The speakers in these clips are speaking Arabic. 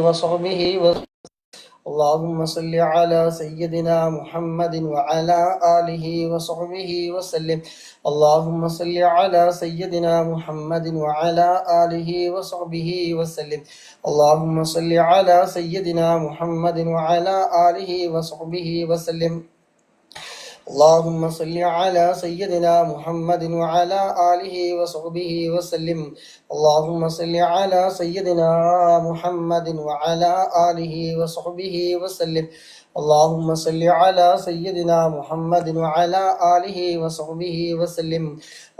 وصحبه اللهم صل على سيدنا محمد وعلى آله وصحبه وسلم. اللهم صل على سيدنا محمد وعلى آله وصحبه وسلم. اللهم صل على سيدنا محمد وعلى آله وصحبه وسلم. اللهم صل على سيدنا محمد وعلى آله وصحبه وسلم. اللهم صل على سيدنا محمد وعلى آله وصحبه وسلم. اللهم صل على سيدنا محمد وعلى آله وصحبه وسلم.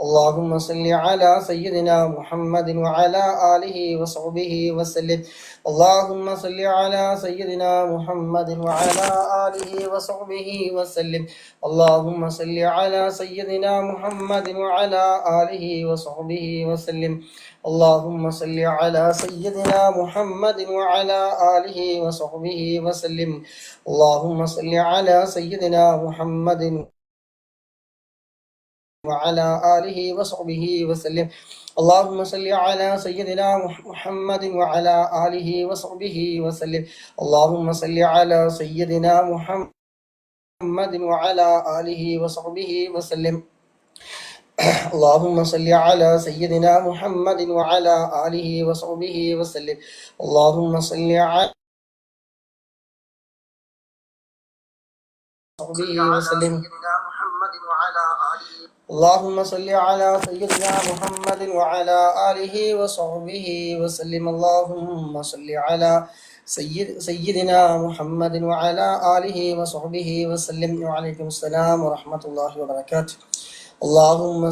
اللهم صل على سيدنا محمد وعلى آله وصحبه وسلم. اللهم صل على سيدنا محمد وعلى آله وصحبه وسلم. اللهم صل على سيدنا محمد وعلى آله وصحبه وسلم. اللهم صل على سيدنا محمد وعلى آله وصحبه وسلم. اللهم صل على سيدنا محمد وعلى آله وصحبه وسلم. اللهم صل على سيدنا محمد وعلى آله وصحبه وسلم. اللهم صل على سيدنا محمد وعلى آله وصحبه وسلم. اللهم صل على سيدنا محمد وعلى آله وصحبه وسلم. اللهم صل على صحبه وسلم. اللهم صل على سيدنا محمد وعلى آله وصحبه وسلم. اللهم صل على سيدنا محمد وعلى آله وصحبه وسلم. وعليكم السلام ورحمة الله وبركاته. اللهم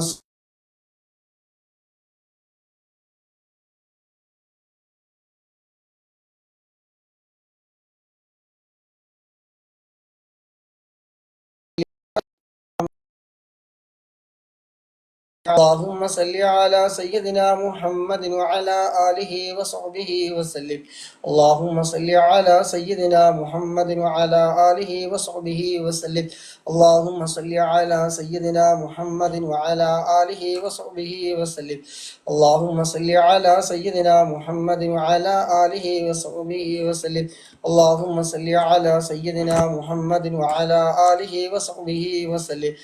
اللهم صل على سيدنا محمد وعلى آله وصحبه وسلم. اللهم صل على سيدنا محمد وعلى آله وصحبه وسلم. اللهم صل على سيدنا محمد وعلى آله وصحبه وسلم. اللهم صل على سيدنا محمد وعلى آله وصحبه وسلم. اللهم صل على سيدنا محمد وعلى آله وصحبه وسلم.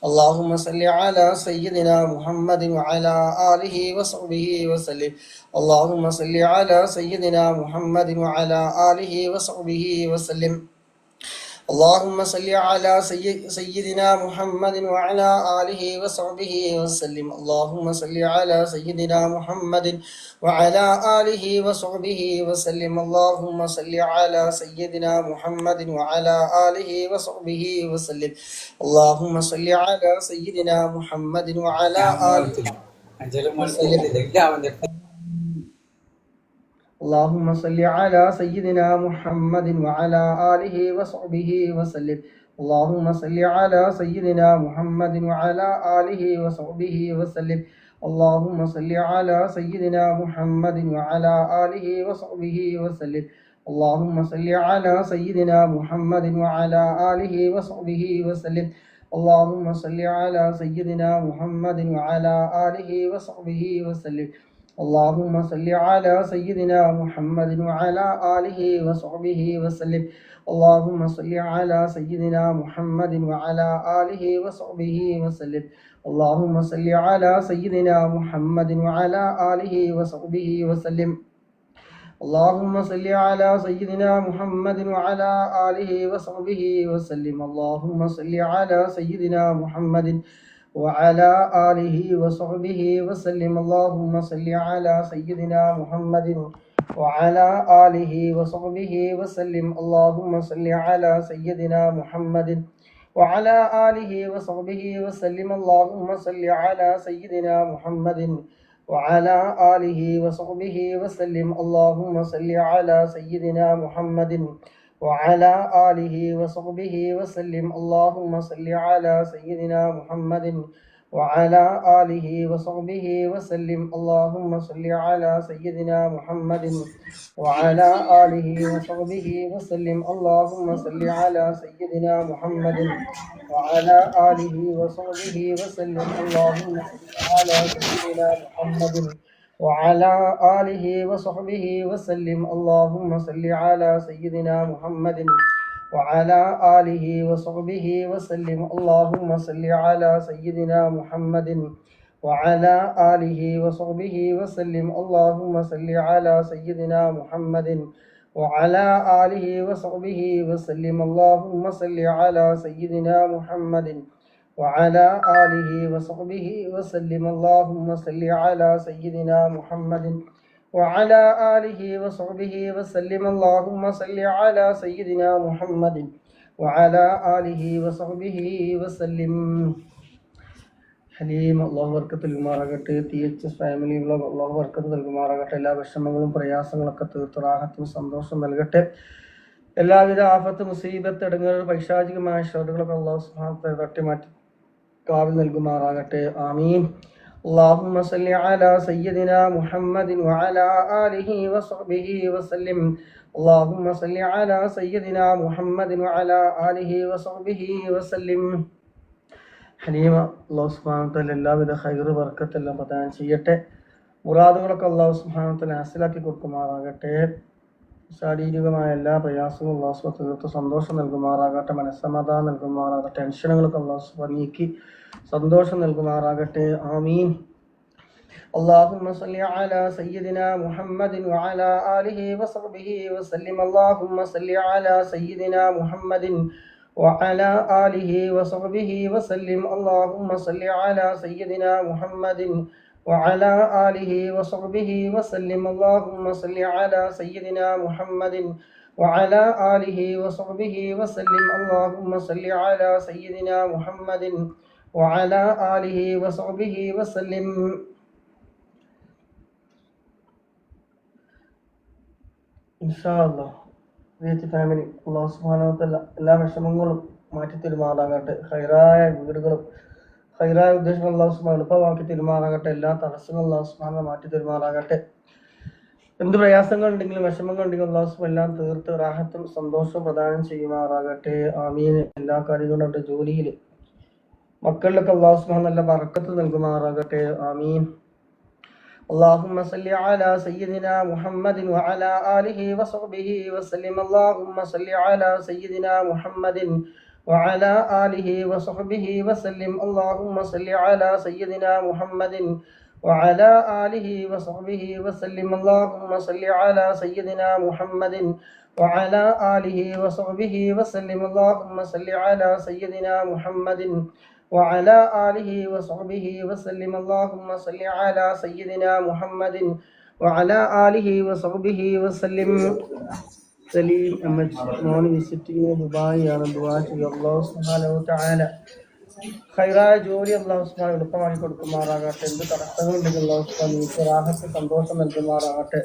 اللهم صل على سيدنا محمد وعلى آله وصحبه وسلم. اللهم صل على سيدنا محمد وعلى آله وصحبه وسلم. اللهم صل على سيدنا محمد وعلى آله وصحبه وسلم. اللهم صل على سيدنا محمد وعلى آله وصحبه وسلم. اللهم صل على سيدنا محمد وعلى آله وصحبه وسلم. اللهم صل على سيدنا محمد وعلى آله وسلم. اللهم صل على سيدنا محمد وعلى آله وصحبه وسلم. اللهم صل على سيدنا محمد وعلى آله وصحبه وسلم. اللهم صل على سيدنا محمد وعلى آله وصحبه وسلم. اللهم صل على سيدنا محمد وعلى آله وصحبه وسلم. اللهم صل على سيدنا محمد وعلى آله وصحبه وسلم. اللهم صل على سيدنا محمد وعلى آله وصحبه وسلم. اللهم صل على سيدنا محمد وعلى آله وصحبه وسلم. اللهم صل على سيدنا محمد وعلى آله وصحبه وسلم. اللهم صل على سيدنا محمد وعلى آله وصحبه وسلم. اللهم صل على سيدنا محمد وعلى آله وصحبه وسلم. اللهم صل على سيدنا محمد وعلى آله وصحبه وسلم. اللهم صل على سيدنا محمد وعلى آله وصحبه وسلم. اللهم صل على سيدنا محمد وعلى آله وصحبه وسلم. اللهم صل على سيدنا محمد وعلى آله وصحبه وسلم. اللهم صل على سيدنا محمد وعلى آله وصحبه وسلم. اللهم صل على سيدنا محمد وعلى آله وصحبه وسلم. اللهم صل على سيدنا محمد وعلى آله وصحبه وسلم. اللهم صل على سيدنا محمد وعلى آله وصحبه وسلم. اللهم صل على سيدنا محمد وعلى آله وصحبه وسلم. اللهم صل على سيدنا محمد وعلى آله وصحبه وسلم. اللهم صل على سيدنا محمد وعلى آله وصحبه وسلم. اللهم صل على سيدنا محمد وعلى آله وصحبه وسلم. اللهم صل على سيدنا محمد وعلى آله وصحبه وسلم. اللهم صل على سيدنا محمد وعلى آله وصحبه وسلم. ഹലീം അള്ളാഹു ബർക്കത്ത് നൽകുമാറാകട്ടെ. THS family vlog അള്ളാഹു ബർക്കത്ത് നൽകുമാറാകട്ടെ. എല്ലാ വിഷമങ്ങളും പ്രയാസങ്ങളൊക്കെ തീർത്ത് റാഹത്തും സന്തോഷം നൽകട്ടെ. എല്ലാവിധ ആഫത്ത് മുസീബത്ത് ഇടങ്ങൾ പൈശാചികമായ ഷറുകളൊക്കെ അള്ളാഹു സുബ്ഹാനഹു വ തആല തട്ടിമാറ്റി കാവൽ നൽകുമാറാകട്ടെ. ആമീൻ. اللهم صل على سيدنا محمد وعلى آله وصحبه وسلم. اللهم صل على سيدنا محمد وعلى آله وصحبه وسلم. ഹലീമ അള്ളാഹു സുബ്ഹാനഹു വ തആല എല്ലാവിധ ഖൈർ ബർക്കത്തെല്ലാം പ്രദാനം ചെയ്യട്ടെ. മുറാദുകളൊക്കെ അള്ളാഹു സുബ്ഹാനഹു വ തആല ഹാസിലാക്കി കൊടുക്കുമാറാകട്ടെ. ശാരീരികമായ എല്ലാ പ്രയാസങ്ങളും അള്ളാഹു സുബ്ഹാനഹു വ തആല സന്തോഷം നൽകുമാറാകട്ടെ. മനസ്സമാധാനം നൽകുമാറാകട്ടെ. ടെൻഷനുകളൊക്കെ അള്ളാഹു സുബ്ഹാനഹു വ തആല നീക്കി സന്തോഷം നൽകുമാറാകട്ടെ. ആമീൻ. اللهم صل على سيدنا محمد وعلى آله وصحبه وسلم. اللهم صل على سيدنا محمد وعلى آله وصحبه وسلم. اللهم صل على سيدنا محمد وعلى آله وصحبه وسلم. اللهم صل على سيدنا محمد وعلى آله وصحبه وسلم. اللهم صل على سيدنا محمد وعلى آله وصحبه وسلم. ഇൻഷാ അല്ലാഹ് ഫാമിലി അല്ലാഹു സുബ്ഹാനഹു വ തആല എല്ലാ വിഷമങ്ങളും മാറ്റി തരുമാറാകട്ടെ. ഹൈറായ വീടുകളും ഹൈറായ ഉദ്ദേശങ്ങൾ അല്ലാഹു സുബ്ഹാനഹു എളുപ്പമാക്കി തരുമാറാകട്ടെ. എല്ലാ തടസ്സങ്ങളും അല്ലാഹു സുബ്ഹാനഹു മാറ്റി തരുമാറാകട്ടെ. എന്ത് പ്രയാസങ്ങൾ ഉണ്ടെങ്കിലും വിഷമങ്ങൾ ഉണ്ടെങ്കിലും അല്ലാഹു സുബ്ഹാനഹു എല്ലാം തീർത്ത് റാഹത്തും സന്തോഷവും പ്രദാനം ചെയ്യുമാറാകട്ടെ. ആമീൻ. എല്ലാ കാര്യങ്ങളും ജോലിയിൽ മക്കളിലൊക്കെ അല്ലാഹു സുബ്ഹാനഹു നല്ല ബർക്കത്ത് നൽകുമാറാകട്ടെ. ആമീൻ. اللهم صل على سيدنا محمد وعلى آله وصحبه وسلم. اللهم صل على سيدنا محمد وعلى آله وصحبه وسلم. اللهم صل على سيدنا محمد وعلى آله وصحبه وسلم. اللهم صل على سيدنا محمد وعلى آله وصحبه وسلم. اللهم صل على سيدنا محمد وعلى آله وصحبه وسلم. اللهم صل على سيدنا محمد وعلى آله وصحبه وسلم. സലീം മോൻ വിസിറ്റിംഗ് ദുബായിയാണ്. ദുആ ചെയ്യുക. അല്ലാഹു സുബ്ഹാനഹു വ തആല ഖൈറായ ജോലി അല്ലാഹു സുബ്ഹാനഹു എളുപ്പമാക്കി കൊടുക്കുമാറാകട്ടെ. എന്ത് തടസ്സങ്ങളുണ്ടെങ്കിൽ അല്ലാഹു സുബ്ഹാനഹു റാഹത്ത് സന്തോഷം നൽകുമാറാകട്ടെ.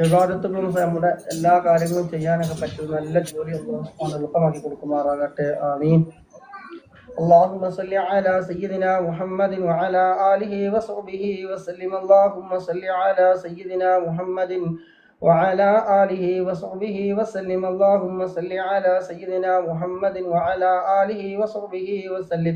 ഇബാദത്തുകളും നമ്മുടെ എല്ലാ കാര്യങ്ങളും ചെയ്യാനൊക്കെ പറ്റുന്ന നല്ല ജോലി അല്ലാഹു സുബ്ഹാനഹു എളുപ്പമാക്കി കൊടുക്കുമാറാകട്ടെ. ആമീൻ. اللهم صل على سيدنا محمد وعلى آله وصحبه وسلم. اللهم صل على سيدنا محمد وعلى آله وصحبه وسلم. اللهم صل على سيدنا محمد وعلى آله وصحبه وسلم.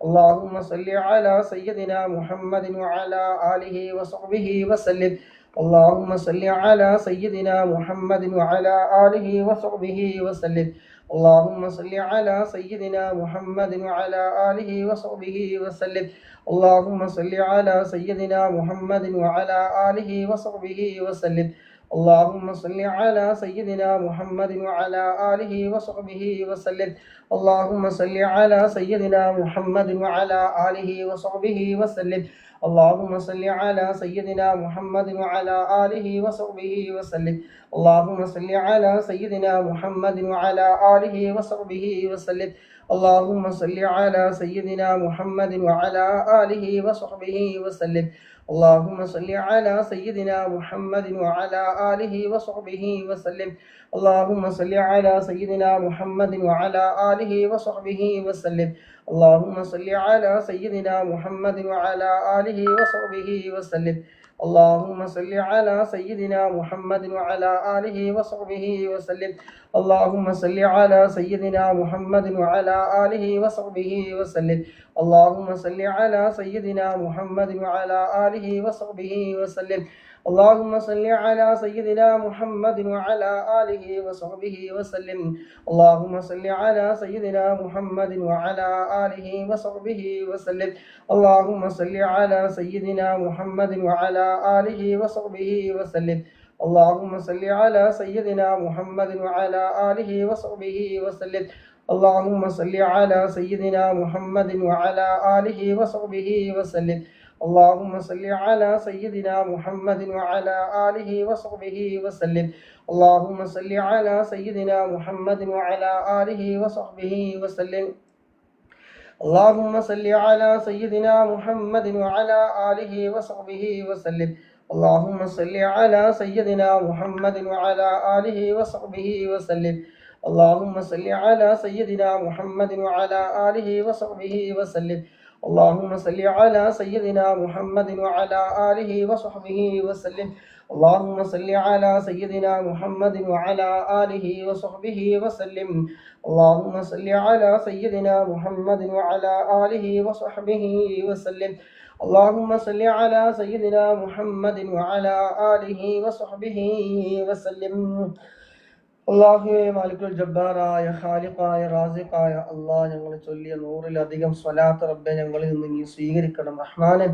اللهم صل على سيدنا محمد وعلى آله وصحبه وسلم. اللهم صل على سيدنا محمد وعلى آله وصحبه وسلم. اللهم صل على سيدنا محمد وعلى آله وصحبه وسلم. اللهم صل على سيدنا محمد وعلى آله وصحبه وسلم. اللهم صل على سيدنا محمد وعلى آله وصحبه وسلم. اللهم صل على سيدنا محمد وعلى آله وصحبه وسلم. اللهم صل على سيدنا محمد وعلى آله وصحبه وسلم. اللهم صل على سيدنا محمد وعلى آله وصحبه وسلم. اللهم صل على سيدنا محمد وعلى آله وصحبه وسلم. اللهم صل على سيدنا محمد وعلى آله وصحبه وسلم. اللهم صل على سيدنا محمد وعلى آله وصحبه وسلم. اللهم صل على سيدنا محمد وعلى آله وصحبه وسلم اللهم صل على سيدنا محمد وعلى آله وصحبه وسلم اللهم صل على سيدنا محمد وعلى آله وصحبه وسلم اللهم صل على سيدنا محمد وعلى آله وصحبه وسلم اللهم صل على سيدنا محمد وعلى آله وصحبه وسلم اللهم صل على سيدنا محمد وعلى آله وصحبه وسلم اللهم صل على سيدنا محمد وعلى آله وصحبه وسلم اللهم صل على سيدنا محمد وعلى آله وصحبه وسلم اللهم صل على سيدنا محمد وعلى آله وصحبه وسلم اللهم صل على سيدنا محمد وعلى آله وصحبه وسلم اللهم صل على سيدنا محمد وعلى آله وصحبه وسلم اللهم صل على سيدنا محمد وعلى آله وصحبه وسلم اللهم صل على سيدنا محمد وعلى آله وصحبه وسلم اللهم صل على سيدنا محمد وعلى آله وصحبه وسلم اللهم صل على سيدنا محمد وعلى آله وصحبه وسلم اللهم صل على سيدنا محمد وعلى آله وصحبه وسلم اللهم صل على سيدنا محمد وعلى آله وصحبه وسلم اللهم صل على سيدنا محمد وعلى آله وصحبه وسلم അള്ളാഹുവേ മാലിക്കുൽ ജബ്ബാറായ ഖാലിഖായ റാസിഖായ അള്ളാഹ് ഞങ്ങൾ ചൊല്ലിയ 100-ലധികം സ്വലാത്ത് റബ്ബെ ഞങ്ങളിൽ നിന്ന് നീ സ്വീകരിക്കണം റഹ്മാനെ.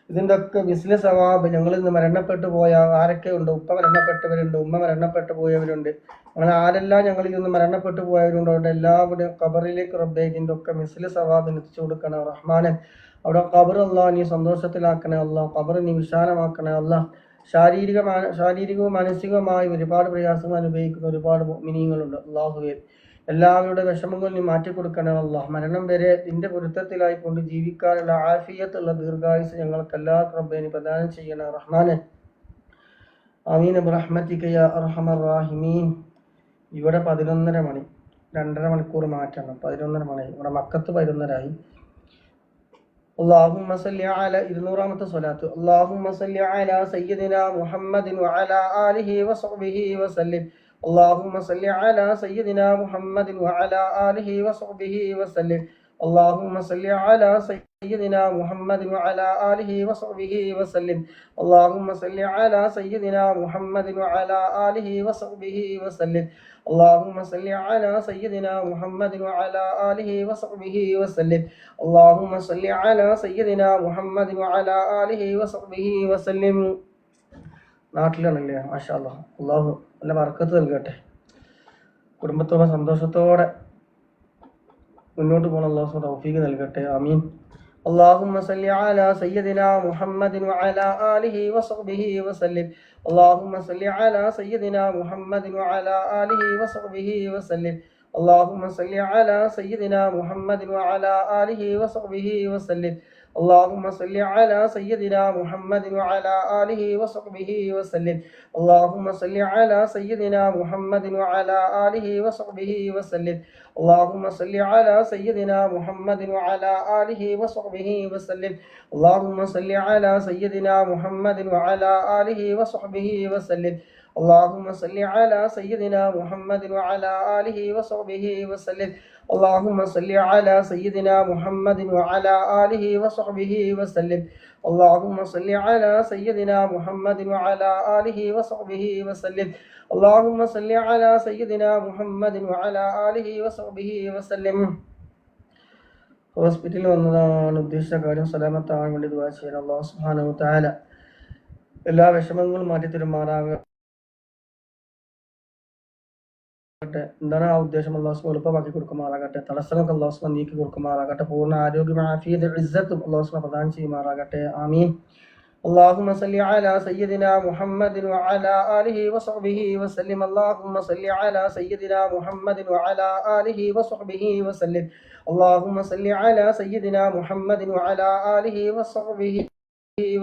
ഇതിൻ്റെ ഒക്കെ മിസ്ല സവാബ് ഞങ്ങളിൽ നിന്ന് മരണപ്പെട്ടു പോയ ആരൊക്കെ ഉണ്ട്? ഉപ്പ മരണപ്പെട്ടവരുണ്ട്, ഉമ്മ മരണപ്പെട്ടു പോയവരുണ്ട്, അങ്ങനെ ആരെല്ലാം ഞങ്ങളിൽ നിന്ന് മരണപ്പെട്ടു പോയവരുണ്ട് അവരുടെ എല്ലാവരുടെയും ഖബറിലേക്ക് റബ്ബെ ഇതിൻ്റെ ഒക്കെ മിസ്ല സവാബിന് എത്തിച്ചു കൊടുക്കണം റഹ്മാനെ. അവിടെ ഖബർ അള്ളാഹ് നീ സന്തോഷത്തിലാക്കണേ അള്ളാഹ്, ഖബർ നീ വിശാലമാക്കണേ അള്ളാഹ്. ശാരീരികവും മാനസികവുമായി ഒരുപാട് പ്രയാസങ്ങൾ അനുഭവിക്കുന്ന ഒരുപാട് മുഅ്മിനീങ്ങളുണ്ട് അള്ളാഹുവേ. എല്ലാവരുടെ വിഷമങ്ങൾ നീ മാറ്റിക്കൊടുക്കണം അള്ളാഹ്. മരണം വരെ നിന്റെ പൊരുത്തത്തിലായിക്കൊണ്ട് ജീവിക്കാനുള്ള ആഫിയത്തുള്ള ദീർഘായുസ് ഞങ്ങൾക്ക് എല്ലാവർക്കും റബ്ബേ നീ പ്രദാനം ചെയ്യണം റഹ്മാനെ. ആമീൻ ബിറഹ്മതിക യാ അർഹമർ റാഹിമീൻ. ഇവിടെ 11:30 മണി, 2.5 മണിക്കൂർ മാറ്റണം. 11:30 മണി, ഇവിടെ മക്കത്ത് 11:30 اللهم صل على 200 صلاة اللهم صل على سيدنا محمد وعلى آله وصحبه وسلم اللهم صل على سيدنا محمد وعلى آله وصحبه وسلم اللهم صل على سيدنا محمد وعلى آله وصحبه وسلم اللهم صل على سيدنا محمد وعلى آله وصحبه وسلم اللهم صل على سيدنا محمد وعلى آله وصحبه وسلم اللهم صل على سيدنا محمد وعلى آله وصحبه وسلم. നാട്ടിലാണല്ലേ? മാഷാ അല്ലാഹ്. അള്ളാഹു നല്ല ബർക്കത്ത് നൽകട്ടെ. കുടുംബത്തോടെ സന്തോഷത്തോടെ മുന്നോട്ട് പോകണം. അള്ളാഹു തൗഫീഖ് നൽകട്ടെ. ആമീൻ. اللهم صل على سيدنا محمد وعلى آله وصحبه وسلم اللهم صل على سيدنا محمد وعلى آله وصحبه وسلم اللهم صل على سيدنا محمد وعلى آله وصحبه وسلم اللهم صل على سيدنا محمد وعلى آله وصحبه وسلم اللهم صل على سيدنا محمد وعلى آله وصحبه وسلم اللهم صل على سيدنا محمد وعلى آله وصحبه وسلم اللهم صل على سيدنا محمد وعلى آله وصحبه وسلم اللهم صل على سيدنا محمد وعلى آله وصحبه وسلم اللهم صل على سيدنا محمد وعلى آله وصحبه وسلم اللهم صل على سيدنا محمد وعلى آله وصحبه وسلم اللهم صل على سيدنا محمد وعلى آله وصحبه وسلم. ഹോസ്പിറ്റലിൽ വന്നതാണ് ഉദ്ദേശിച്ച കാര്യം സലാമത്താവാൻ വേണ്ടി ദുആ ചെയ്യണം. അല്ലാഹു സുബ്ഹാനഹു വ തആല എല്ലാ വിഷമങ്ങളും മാറ്റി തരുമാറാകട്ടെ. എന്താണ് ആ ഉദ്ദേശം? അല്ലാഹു എളുപ്പമാക്കി കൊടുക്കുമാറാകട്ടെ. തടസ്സങ്ങൾക്ക് അല്ലാഹു നീക്കി കൊടുക്കുമാറാകട്ടെ. പൂർണ്ണ ആരോഗ്യം, ആഫിയത്ത്, ഇസ്സത്തും അല്ലാഹു പ്രദാനം ചെയ്യുമാറാകട്ടെ. ആമീൻ. اللهم صل على سيدنا محمد وعلى آله وصحبه وسلم اللهم صل على سيدنا محمد وعلى آله وصحبه وسلم اللهم صل على سيدنا محمد وعلى آله وصحبه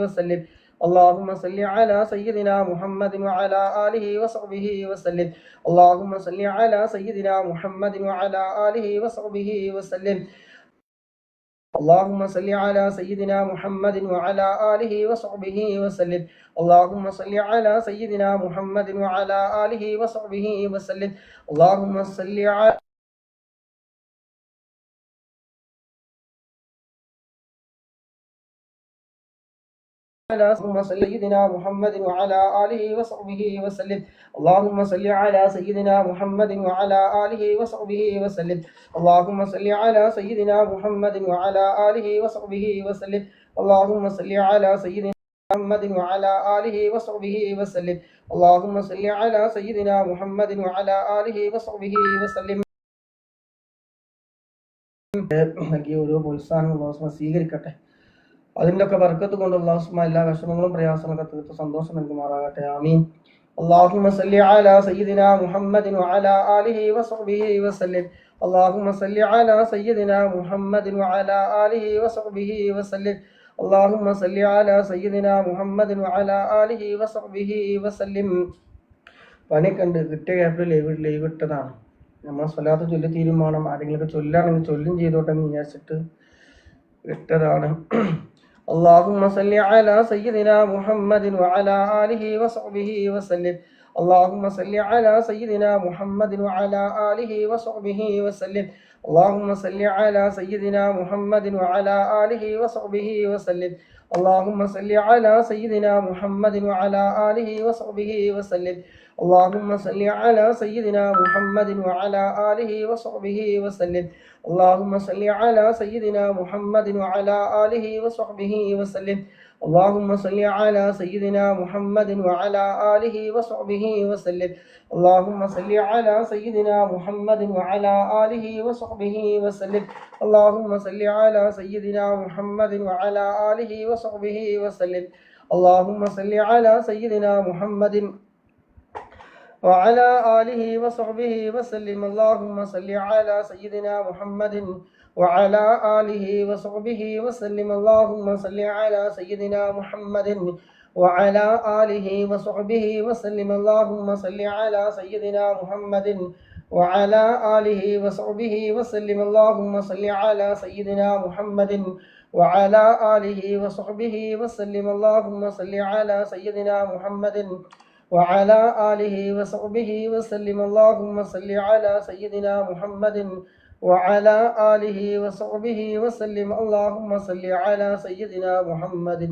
وسلم اللهم صل على سيدنا محمد وعلى آله وصحبه وسلم اللهم صل على سيدنا محمد وعلى آله وصحبه وسلم اللهم صل على سيدنا محمد وعلى آله وصحبه وسلم. اللهم صل على سيدنا محمد وعلى آله وصحبه وسلم. اللهم صل على اللهم صل سيدنا محمد وعلى آله وصحبه وسلم. اللهم صل على سيدنا محمد وعلى آله وصحبه وسلم. اللهم صل على سيدنا محمد وعلى آله وصحبه وسلم. اللهم صل على سيدنا محمد وعلى آله وصحبه وسلم. اللهم صل على سيدنا محمد وعلى آله وصحبه وسلم. നൽകിയ ഓരോ പ്രോത്സാഹനങ്ങളും സ്വീകരിക്കട്ടെ. അതിൻ്റെയൊക്കെ ബർക്കത്ത് കൊണ്ട് അല്ലാഹു സുബ്ഹാനഹു എല്ലാ വിഷമങ്ങളും പ്രയാസങ്ങളൊക്കെ തീർത്ത് സന്തോഷം നൽകുമാറാകട്ടെ. ആമീൻ. اللهم صل على سيدنا محمد وعلى آله وصحبه وسلم. اللهم صل على سيدنا محمد وعلى آله وصحبه وسلم. اللهم صل على سيدنا محمد وعلى آله وصحبه وسلم. പണിയൊക്കെ ഉണ്ട്, കിട്ടിയ ക്യാപ്പിൽ ലൈവ് ഇട്ടതാണ്. നമ്മൾ സ്വലാത്ത് ചൊല്ലി തീരുമാനം ആരെങ്കിലുമൊക്കെ ചൊല്ലുകയാണെങ്കിൽ ചൊല്ലും ചെയ്തോട്ടെ എന്ന് വിചാരിച്ചിട്ട് ഇട്ടതാണ്. اللهم صل على سيدنا محمد وعلى آله وصحبه وسلم. اللهم صل على سيدنا محمد وعلى آله وصحبه وسلم. اللهم صل على سيدنا محمد وعلى آله وصحبه وسلم. اللهم صل على سيدنا محمد وعلى آله وصحبه وسلم. اللهم صل على سيدنا محمد وعلى آله وصحبه وسلم. اللهم صل على سيدنا محمد وعلى آله وصحبه وسلم. اللهم صل على سيدنا محمد وعلى آله وصحبه وسلم. اللهم صل على سيدنا محمد وعلى آله وصحبه وسلم. اللهم صل على سيدنا محمد وعلى آله وصحبه وسلم. اللهم صل على سيدنا محمد وعلى آله وصحبه وسلم. اللهم صل على سيدنا محمد وعلى آله وصحبه وسلم. اللهم صل على سيدنا محمد وعلى آله وصحبه وسلم. اللهم صل على سيدنا محمد وعلى آله وصحبه وسلم. اللهم صل على سيدنا محمد وعلى آله وصحبه وسلم. اللهم صل على سيدنا محمد وعلى آله وصحبه وسلم. اللهم صل على سيدنا محمد وعلى آله وصحبه وسلم. اللهم صل على سيدنا محمد وعلى آله وصحبه وسلم. اللهم صل على سيدنا محمد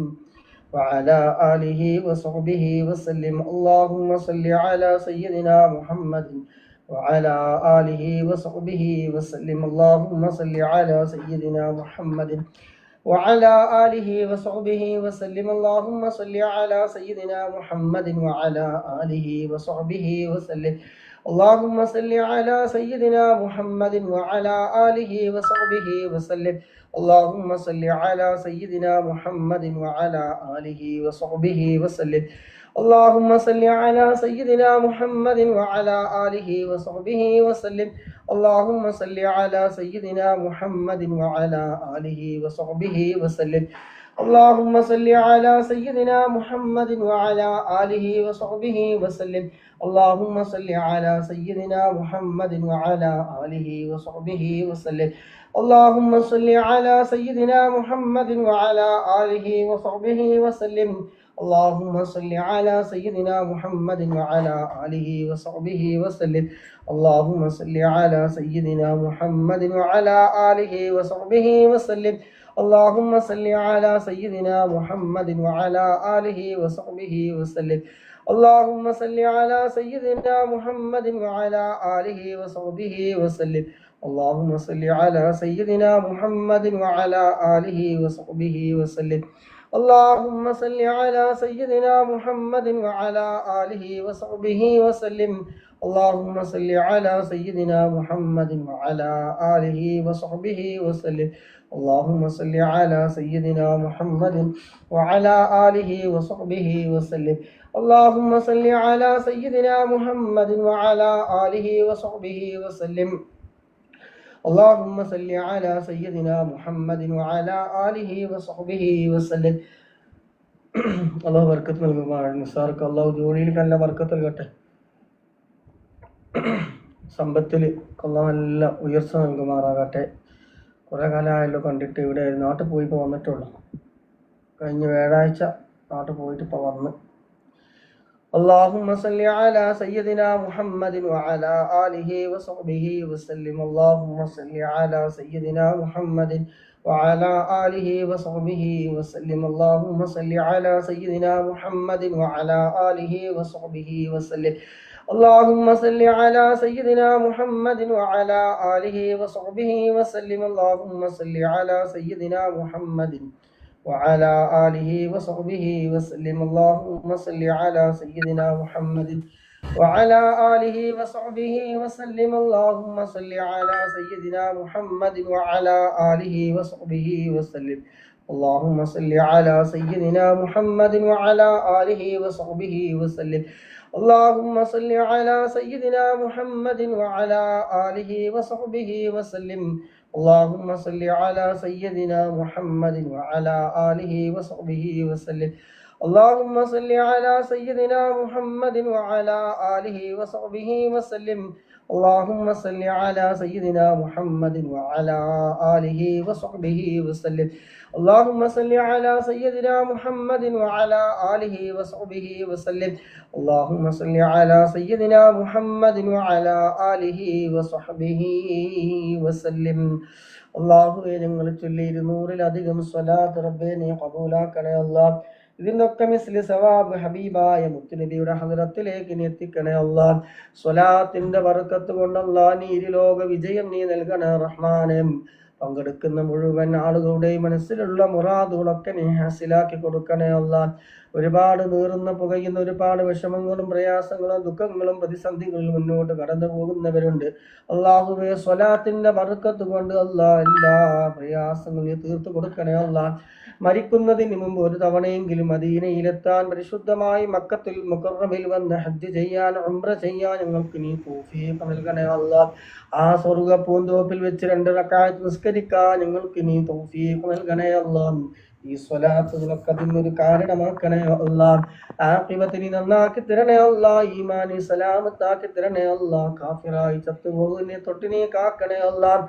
وعلى آله وصحبه وسلم. اللهم صل على سيدنا محمد وعلى آله وصحبه وسلم. اللهم صل على سيدنا محمد وعلى آله وصحبه وسلم. اللهم صل على سيدنا محمد وعلى آله وصحبه وسلم. اللهم صل على سيدنا محمد وعلى آله وصحبه وسلم. اللهم صل على سيدنا محمد وعلى آله وصحبه وسلم. اللهم صل على سيدنا محمد وعلى آله وصحبه وسلم. اللهم صل على سيدنا محمد وعلى آله وصحبه وسلم. اللهم صل على سيدنا محمد وعلى آله وصحبه وسلم. اللهم صل على سيدنا محمد وعلى آله وصحبه وسلم. اللهم صل على سيدنا محمد وعلى آله وصحبه وسلم. اللهم صل على سيدنا محمد وعلى آله وصحبه وسلم. اللهم صل على سيدنا محمد وعلى آله وصحبه وسلم. اللهم صل على سيدنا محمد وعلى آله وصحبه وسلم. اللهم صل على سيدنا محمد وعلى آله وصحبه وسلم. اللهم صل على سيدنا محمد وعلى آله وصحبه وسلم. اللهم صل على سيدنا محمد وعلى آله وصحبه وسلم. اللهم صل على سيدنا محمد وعلى آله وصحبه وسلم. اللهم صل على سيدنا محمد وعلى آله وصحبه وسلم. اللهم صل على سيدنا محمد وعلى آله وصحبه وسلم. അള്ളാഹു ബർക്കത്ത് നൽകുമാറാകട്ടെ. നിസാർക്ക് അള്ളാഹു ജോലിയിൽ നല്ല ബർക്കത്ത് നൽകട്ടെ. സമ്പത്തിൽ അള്ളാഹു നല്ല ഉയർച്ച നൽകുമാറാകട്ടെ. കുറേ കാലമായല്ലോ കണ്ടിട്ട്. ഇവിടെ നാട്ടിൽ പോയി ഇപ്പോൾ വന്നിട്ടുള്ളൂ. കഴിഞ്ഞ വ്യാഴാഴ്ച നാട്ടിൽ പോയിട്ട് ഇപ്പോൾ വന്ന്. اللهم صل على سيدنا محمد وعلى آله وصحبه وسلم. اللهم صل على سيدنا محمد وعلى آله وصحبه وسلم. اللهم صل على سيدنا محمد وعلى آله وصحبه وسلم. اللهم صل على سيدنا محمد وعلى آله وصحبه وسلم. اللهم صل على سيدنا محمد وعلى آله وصحبه وسلم. اللهم صل على سيدنا محمد وعلى آله وصحبه وسلم. اللهم صل على سيدنا محمد وعلى آله وصحبه وسلم. اللهم صل على سيدنا محمد وعلى آله وصحبه وسلم. اللهم صل على سيدنا محمد وعلى آله وصحبه وسلم. اللهم صل على سيدنا محمد وعلى آله وصحبه وسلم. اللهم صل على سيدنا محمد وعلى آله وصحبه وسلم. اللهم صل على سيدنا محمد وعلى آله وصحبه وسلم. اللهم صل على سيدنا محمد وعلى آله وصحبه وسلم. اللهم صل على سيدنا محمد وعلى آله وصحبه وسلم. അള്ളാഹുവേ, ഞങ്ങൾ ചൊല്ലി 200-ലധികം സ്വലാത്ത് റബ്ബേ നീ ഖബൂലാക്കണേ അല്ലാഹ്. ഇതിനൊക്കെ മിസ്ലി സവാബ് ഹബീബായ മുത്തുനബിയുടെ ഹദ്റത്തിലേക്ക് നീ എത്തിക്കണേ അല്ലാഹ്. സ്വലാത്തിന്റെ ബർക്കത്ത് കൊണ്ട് അല്ലാഹ് നീ ഇരുലോക വിജയം നീ നൽകണേ റഹ്മാനേ. പങ്കെടുക്കുന്ന മുഴുവൻ ആളുകളുടെയും മനസ്സിലുള്ള മുറാദുകളൊക്കെ നീ ഹാസിലാക്കി കൊടുക്കണേ അല്ലാഹ്. ഒരുപാട് നീറുന്ന പുകയുന്ന ഒരുപാട് വിഷമങ്ങളും പ്രയാസങ്ങളും ദുഃഖങ്ങളും പ്രതിസന്ധികളിൽ മുന്നോട്ട് കടന്നു പോകുന്നവരുണ്ട്. അള്ളാഹുവേ, സ്വലാത്തിന്റെ ബർക്കത്ത് കൊണ്ട് അല്ലാഹ് എല്ലാ പ്രയാസങ്ങളും തീർത്തു കൊടുക്കണേ അല്ലാഹ്. മരിക്കുന്നതിന് മുമ്പ് ഒരു തവണയെങ്കിലും മദീനയിലെത്താൻ, പരിശുദ്ധമായി മക്കത്തുൽ മുകറമിൽ വന്ന് ഹജ്ജ് ചെയ്യാൻ, ഉംറ ചെയ്യാൻ ഞങ്ങൾക്ക് നീ തൗഫീഖ് നൽകണേ അല്ലാഹ്. ആ സ്വർഗ്ഗ പൂന്തോപ്പിൽ വെച്ച് 2 റക്അത്ത് നിസ്കരിക്കാൻ ഞങ്ങൾക്ക് നീ തൗഫീഖ് നൽകണേ അല്ലാഹ്. ഈ സ്വലാത്തുകളൊക്കെ അതിനൊരു കാരണമാക്കണേ അല്ലാഹ്. ആഖിബത്ത് നീ നന്നാക്കി തരണേ അല്ലാഹ്. ഈമാനി സലാമത്താക്കി തരണേ അല്ലാഹ്. കാഫിറായി ചത്തുപോകുന്നതിനെ തൊട്ട് നീ കാക്കണേ അല്ലാഹ്.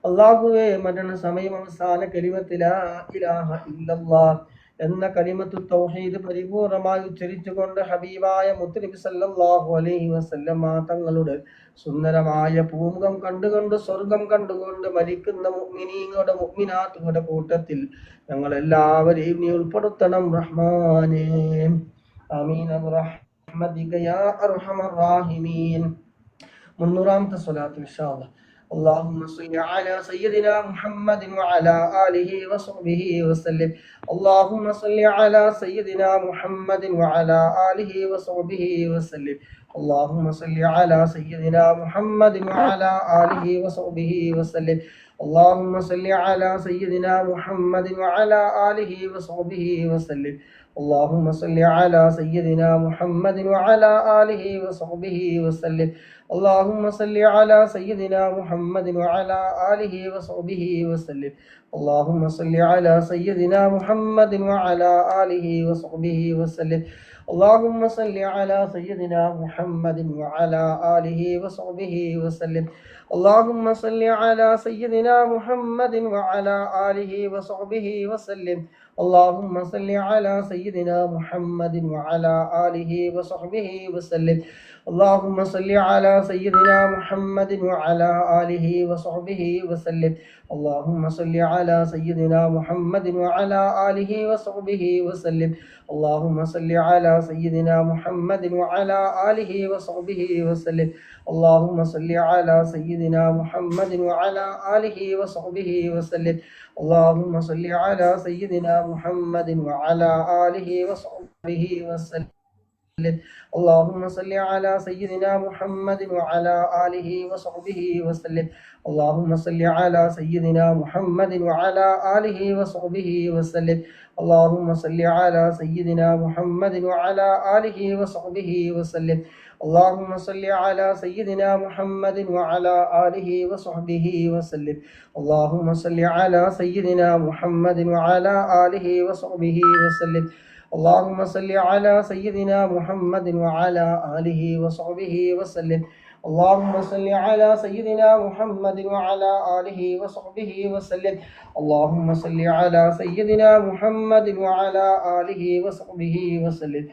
അല്ലാഹുവേ, മരണ സമയം അവസാന കലിമത്ത് ലാ ഇലാഹ ഇല്ലല്ലാഹ് എന്ന കലിമത്തു തൗഹീദ് പരിപൂർണമായി ഉച്ചരിച്ചുകൊണ്ട് ഹബീബായ മുത്തുനബി സല്ലല്ലാഹു അലൈഹി വസല്ലമ തങ്ങളുടെ സുന്ദരമായ പൂമുഖം കണ്ടുകൊണ്ട് സ്വർഗം കണ്ടുകൊണ്ട് മരിക്കുന്ന മുഅ്മിനീങ്ങളുടെ മുഅ്മിനാത്തുകളുടെ കൂട്ടത്തിൽ ഞങ്ങൾ എല്ലാവരെയും നീ ഉൾപ്പെടുത്തണം റഹ്മാനേ. ആമീൻ ബിറഹ്മതിക യാ അർഹമർ റഹീമീൻ. 300-ാമത്തെ സ്വലാത്ത് ഇൻഷാ അല്ലാഹ്. اللهم صل على سيدنا محمد وعلى آله وصحبه وسلم. اللهم صل على سيدنا محمد وعلى آله وصحبه وسلم. اللهم صل على سيدنا محمد وعلى آله وصحبه وسلم. اللهم صل على سيدنا محمد وعلى آله وصحبه وسلم. اللهم صل على سيدنا محمد وعلى آله وصحبه وسلم. اللهم صل على سيدنا محمد وعلى آله وصحبه وسلم. اللهم صل على سيدنا محمد وعلى آله وصحبه وسلم. اللهم صل على سيدنا محمد وعلى آله وصحبه وسلم. اللهم صل على سيدنا محمد وعلى آله وصحبه وسلم. اللهم صل على سيدنا محمد وعلى آله وصحبه وسلم. اللهم صل على سيدنا محمد وعلى آله وصحبه وسلم. اللهم صل على سيدنا محمد وعلى آله وصحبه وسلم. اللهم صل على سيدنا محمد وعلى آله وصحبه وسلم. اللهم صل على سيدنا محمد وعلى آله وصحبه وسلم. اللهم صل على سيدنا محمد وعلى آله وصحبه وسلم. اللهم صل على سيدنا محمد وعلى آله وصحبه وسلم. اللهم صل على سيدنا محمد وعلى آله وصحبه وسلم. اللهم صل على سيدنا محمد وعلى آله وصحبه وسلم. اللهم صل على سيدنا محمد وعلى آله وصحبه وسلم. اللهم صل على سيدنا محمد وعلى آله وصحبه وسلم. اللهم صل على سيدنا محمد وعلى آله وصحبه وسلم. اللهم صل على سيدنا محمد وعلى آله وصحبه وسلم. اللهم صل على سيدنا محمد وعلى آله وصحبه وسلم.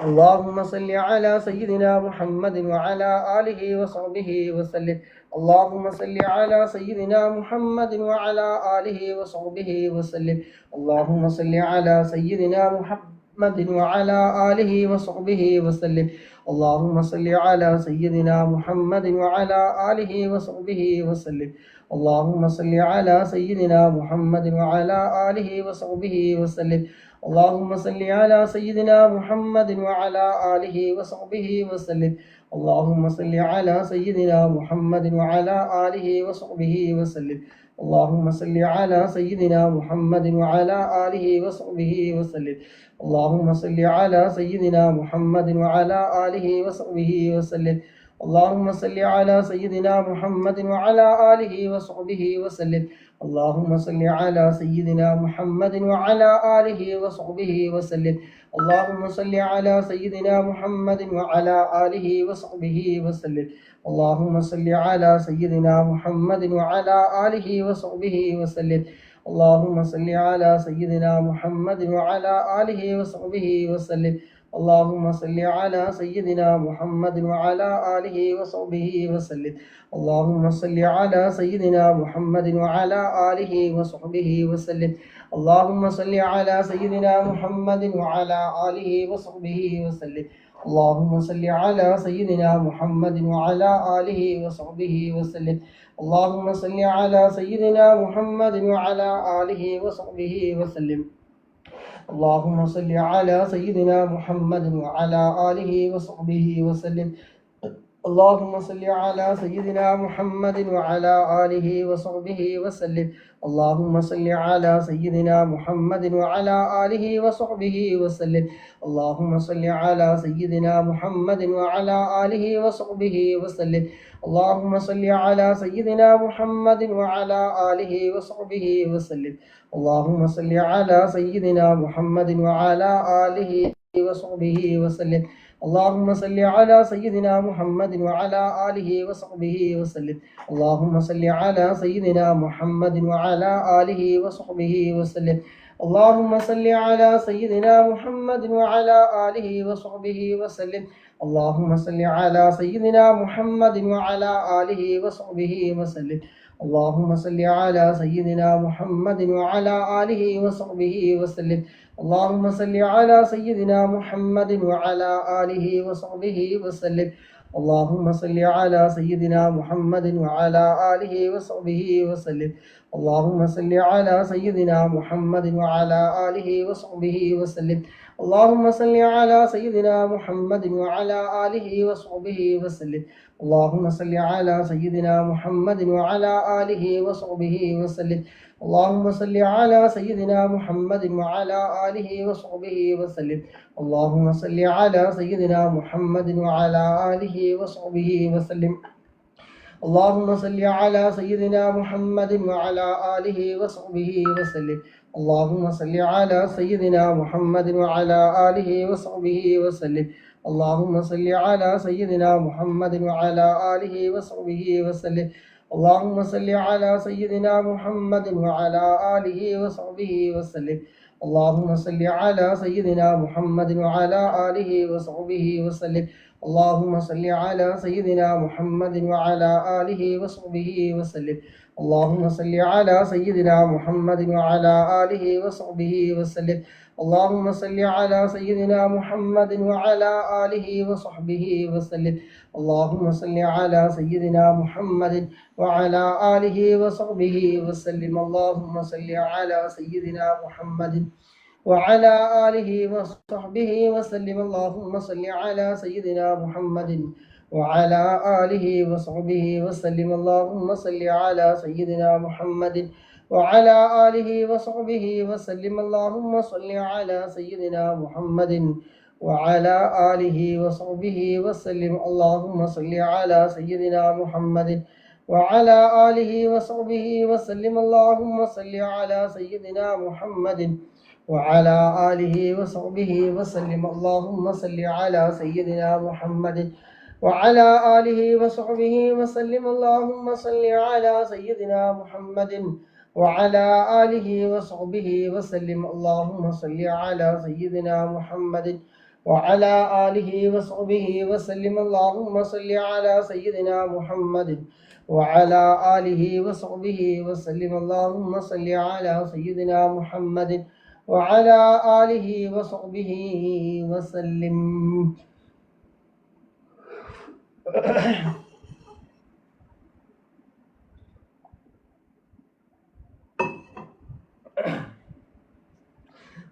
اللهم صل على سيدنا محمد وعلى آله وصحبه وسلم. اللهم صل على سيدنا محمد وعلى آله وصحبه وسلم. اللهم صل على سيدنا محمد وعلى آله وصحبه وسلم. اللهم صل على سيدنا محمد وعلى آله وصحبه وسلم. اللهم صل على سيدنا محمد وعلى آله وصحبه وسلم. اللهم صل على سيدنا محمد وعلى آله وصحبه وسلم. اللهم صل على سيدنا محمد وعلى آله وصحبه وسلم. اللهم صل على سيدنا محمد وعلى آله وصحبه وسلم. اللهم صل على سيدنا محمد وعلى آله وصحبه وسلم. اللهم صل على سيدنا محمد وعلى آله وصحبه وسلم. اللهم صل على سيدنا محمد وعلى آله وصحبه وسلم. اللهم صل على سيدنا محمد وعلى آله وصحبه وسلم. اللهم صل على سيدنا محمد وعلى آله وصحبه وسلم. اللهم صل على سيدنا محمد وعلى آله وصحبه وسلم. اللهم صل على سيدنا محمد وعلى آله وصحبه وسلم. اللهم صل على سيدنا محمد وعلى آله وصحبه وسلم. اللهم صل على سيدنا محمد وعلى آله وصحبه وسلم. اللهم صل على سيدنا محمد وعلى آله وصحبه وسلم. اللهم صل على سيدنا محمد وعلى آله وصحبه وسلم. اللهم صل على سيدنا محمد وعلى آله وصحبه وسلم. اللهم صل على سيدنا محمد وعلى آله وصحبه وسلم. اللهم صل على سيدنا محمد وعلى آله وصحبه وسلم. اللهم صل على سيدنا محمد وعلى آله وصحبه وسلم. اللهم صل على سيدنا محمد وعلى آله وصحبه وسلم. اللهم صل على سيدنا محمد وعلى آله وصحبه وسلم. اللهم صل على سيدنا محمد وعلى آله وصحبه وسلم. اللهم صل على سيدنا محمد وعلى آله وصحبه وسلم. اللهم صل على سيدنا محمد وعلى آله وصحبه وسلم. اللهم صل على سيدنا محمد وعلى آله وصحبه وسلم. اللهم صل على سيدنا محمد وعلى آله وصحبه وسلم. اللهم صل على سيدنا محمد وعلى آله وصحبه وسلم. اللهم صل على سيدنا محمد وعلى آله وصحبه وسلم. اللهم صل على سيدنا محمد وعلى آله وصحبه وسلم. اللهم صل على سيدنا محمد وعلى آله وصحبه وسلم. اللهم صل على سيدنا محمد وعلى آله وصحبه وسلم. اللهم صل على سيدنا محمد وعلى آله وصحبه وسلم. اللهم صل على سيدنا محمد وعلى آله وصحبه وسلم. اللهم صل على سيدنا محمد وعلى آله وصحبه وسلم. اللهم صل على سيدنا محمد وعلى آله وصحبه وسلم. اللهم صل على سيدنا محمد وعلى آله وصحبه وسلم. اللهم صل على سيدنا محمد وعلى آله وصحبه وسلم. اللهم صل على سيدنا محمد وعلى آله وصحبه وسلم. اللهم صل على سيدنا محمد وعلى آله وصحبه وسلم. اللهم صل على سيدنا محمد وعلى آله وصحبه وسلم. اللهم صل على سيدنا محمد وعلى آله وصحبه وسلم. اللهم صل على سيدنا محمد وعلى آله وصحبه وسلم. اللهم صل على سيدنا محمد وعلى آله وصحبه وسلم. اللهم صل على سيدنا محمد وعلى آله وصحبه وسلم. اللهم صل على سيدنا محمد وعلى آله وصحبه وسلم. اللهم صل على سيدنا محمد وعلى آله وصحبه وسلم. اللهم صل على سيدنا محمد وعلى آله وصحبه وسلم. اللهم صل على سيدنا محمد وعلى آله وصحبه وسلم. اللهم صل على سيدنا محمد وعلى آله وصحبه وسلم. اللهم صل على سيدنا محمد وعلى آله وصحبه وسلم. اللهم صل على سيدنا محمد وعلى آله وصحبه وسلم. اللهم صل على سيدنا محمد وعلى آله وصحبه وسلم. اللهم صل على سيدنا محمد وعلى آله وصحبه وسلم.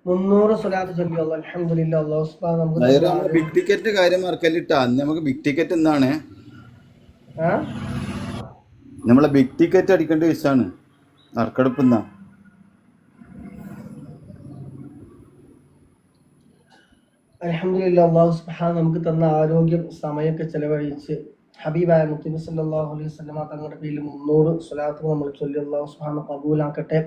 മുന്നൂറ് സ്വലാത്ത് ചൊല്ലിയല്ലോ. അൽഹംദുലില്ലാഹ്. അല്ലാഹു സുബ്ഹാനഹു നമുക്ക് നമ്മളെ ബിഗ് ടിക്കറ്റ് കാര്യം മറക്കല്ലിട്ടാ. നമുക്ക് ബിഗ് ടിക്കറ്റ് എന്താണ്? നമ്മളെ ബിഗ് ടിക്കറ്റ് അടിക്കേണ്ട ദിവസമാണ്. നറുക്കെടുപ്പ് എന്നാ? അൽഹംദുലില്ലാഹ്. അല്ലാഹു സുബ്ഹാനഹു നമുക്ക് തന്ന ആരോഗ്യം സമയമൊക്കെ ചെലവഴിച്ച് ഹബീബായ മുത്തനബി സല്ലല്ലാഹു അലൈഹി വസല്ലമ തങ്ങളുടെ പേരിൽ 300 സ്വലാത്ത് നമ്മൾ ചൊല്ലി അല്ലാഹു സുബ്ഹാനഹു കബൂലാക്കട്ടെ.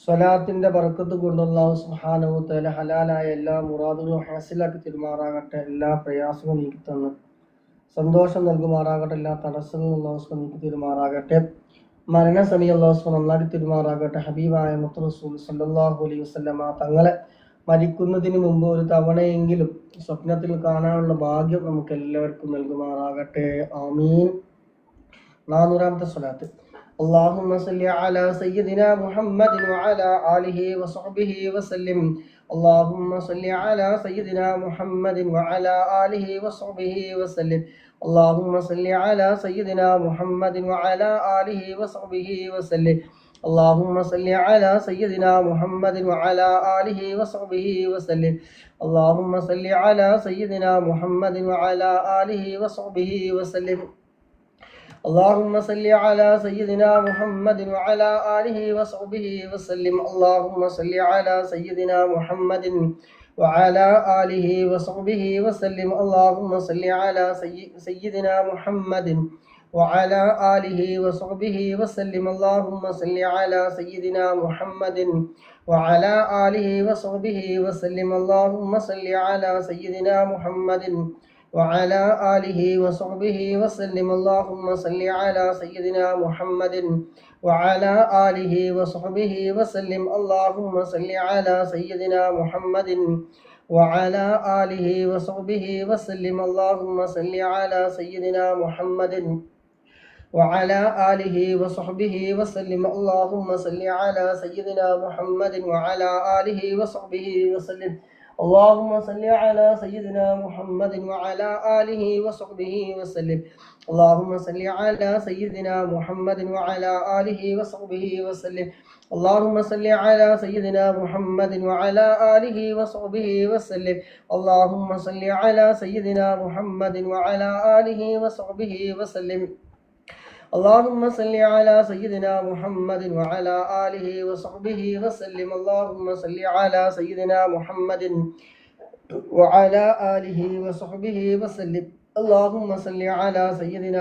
സ്വലാത്തിന്റെ ബർക്കത്ത് കൊണ്ട് അല്ലാഹു സുബ്ഹാനഹു തആല ഹലാലായ എല്ലാ മുറാദുകളും ഹാസിലാക്കി തരുമാറാകട്ടെ. എല്ലാ പ്രയാസങ്ങളും നീക്കി തന്ന് സന്തോഷം നൽകുമാറാകട്ടെ. എല്ലാ തടസ്സങ്ങളും അല്ലാഹു സുബ്ഹാനഹു നീക്കി തരുമാറാകട്ടെ. മരണസമയം അല്ലാഹു സുബ്ഹാനഹു നന്നാക്കി തരുമാറാകട്ടെ. ഹബീബായ മുത്തനബി റസൂൽ സല്ലല്ലാഹു അലൈഹി വസല്ലമ തങ്ങളെ മരിക്കുന്നതിന് മുമ്പ് ഒരു തവണയെങ്കിലും സ്വപ്നത്തിൽ കാണാനുള്ള ഭാഗ്യം നമുക്ക് എല്ലാവർക്കും നൽകുമാറാകട്ടെ. ആമീൻ. 400-ാമത്തെ സ്വലാത്ത്. اللهم صل على سيدنا محمد وعلى آله وصحبه وسلم. اللهم صل على سيدنا محمد وعلى آله وصحبه وسلم. اللهم صل على سيدنا محمد وعلى آله وصحبه وسلم. اللهم صل على سيدنا محمد وعلى آله وصحبه وسلم. اللهم صل على سيدنا محمد وعلى آله وصحبه وسلم. اللهم صل على سيدنا محمد وعلى آله وصحبه وسلم. اللهم صل على سيدنا محمد وعلى آله وصحبه وسلم. اللهم صل على سيدنا محمد وعلى آله وصحبه وسلم. اللهم صل على سيدنا محمد وعلى آله وصحبه وسلم. اللهم صل على سيدنا محمد وعلى آله وصحبه وسلم. اللهم صل على سيدنا محمد وعلى آله وصحبه وسلم. اللهم صل على سيدنا محمد وعلى آله وصحبه وسلم. اللهم صل على سيدنا محمد وعلى آله وصحبه وسلم. اللهم صل على سيدنا محمد وعلى آله وصحبه وسلم. اللهم صل على سيدنا محمد وعلى آله وصحبه وسلم. اللهم صل على سيدنا محمد وعلى آله وصحبه وسلم. اللهم صل على سيدنا محمد وعلى آله وصحبه وسلم. اللهم صل على سيدنا محمد وعلى آله وصحبه وسلم. اللهم صل على سيدنا محمد وعلى آله وصحبه وسلم. اللهم صل على سيدنا محمد وعلى آله وصحبه وسلم. اللهم صل على سيدنا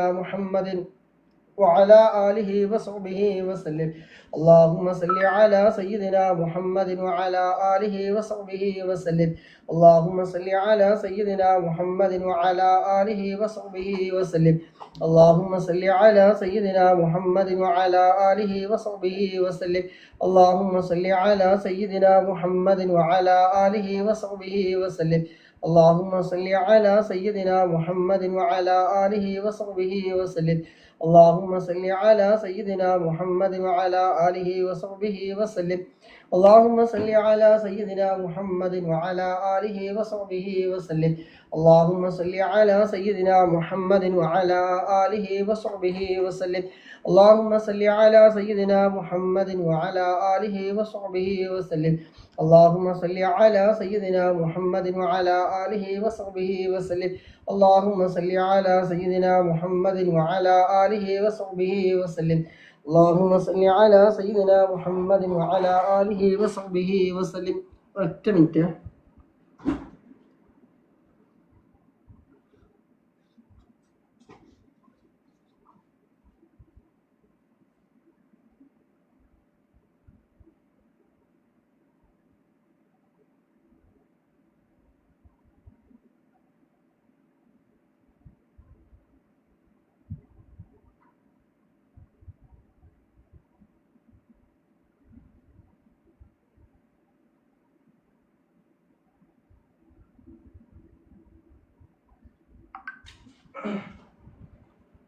محمد وعلى آله وصحبه وسلم. اللهم صل على سيدنا محمد وعلى آله وصحبه وسلم. اللهم صل على سيدنا محمد وعلى آله وصحبه وسلم. اللهم صل على سيدنا محمد وعلى آله وصحبه وسلم. اللهم صل على سيدنا محمد وعلى آله وصحبه وسلم. اللهم صل على سيدنا محمد وعلى آله وصحبه وسلم. اللهم صل على سيدنا محمد وعلى آله وصحبه وسلم. اللهم صل على سيدنا محمد وعلى آله وصحبه وسلم. اللهم صل على سيدنا محمد وعلى آله وصحبه وسلم. اللهم صل على سيدنا محمد وعلى آله وصحبه وسلم. اللهم صل على سيدنا محمد وعلى آله وصحبه وسلم. اللهم صل على سيدنا محمد وعلى آله وصحبه وسلم. اللهم صل على سيدنا محمد وعلى آله وصحبه وسلم. ഒറ്റ മിനിറ്റ്.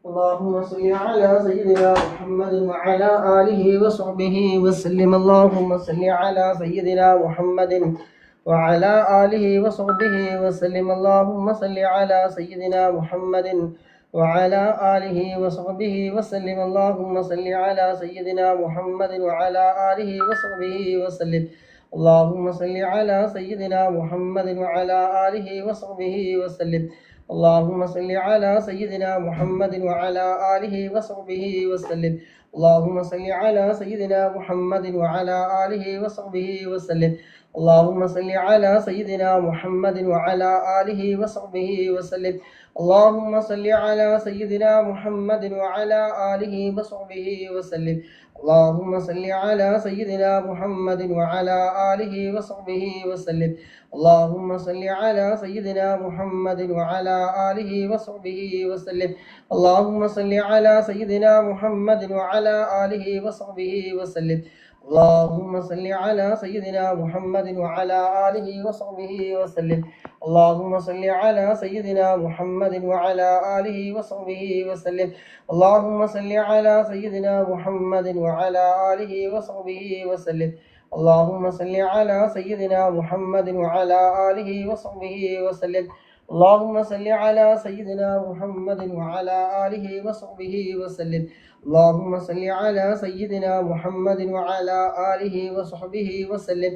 اللهم صل على سيدنا محمد وعلى آله وصحبه وسلم. اللهم صل على سيدنا محمد وعلى آله وصحبه وسلم. اللهم صل على سيدنا محمد وعلى آله وصحبه وسلم. اللهم صل على سيدنا محمد وعلى آله وصحبه وسلم. اللهم صل على سيدنا محمد وعلى آله وصحبه وسلم. اللهم صل على سيدنا محمد وعلى آله وصحبه وسلم. اللهم صل على سيدنا محمد وعلى آله وصحبه وسلم. اللهم صل على سيدنا محمد وعلى آله وصحبه وسلم. اللهم صل على سيدنا محمد وعلى آله وصحبه وسلم. اللهم صل على سيدنا محمد وعلى آله وصحبه وسلم. اللهم صل على سيدنا محمد وعلى آله وصحبه وسلم. اللهم صل على سيدنا محمد وعلى آله وصحبه وسلم. اللهم صل على سيدنا محمد وعلى آله وصحبه وسلم. اللهم صل على سيدنا محمد وعلى آله وصحبه وسلم. اللهم صل على سيدنا محمد وعلى آله وصحبه وسلم. اللهم صل على سيدنا محمد وعلى آله وصحبه وسلم. اللهم صل على سيدنا محمد وعلى آله وصحبه وسلم. اللهم صل على سيدنا محمد وعلى آله وصحبه وسلم.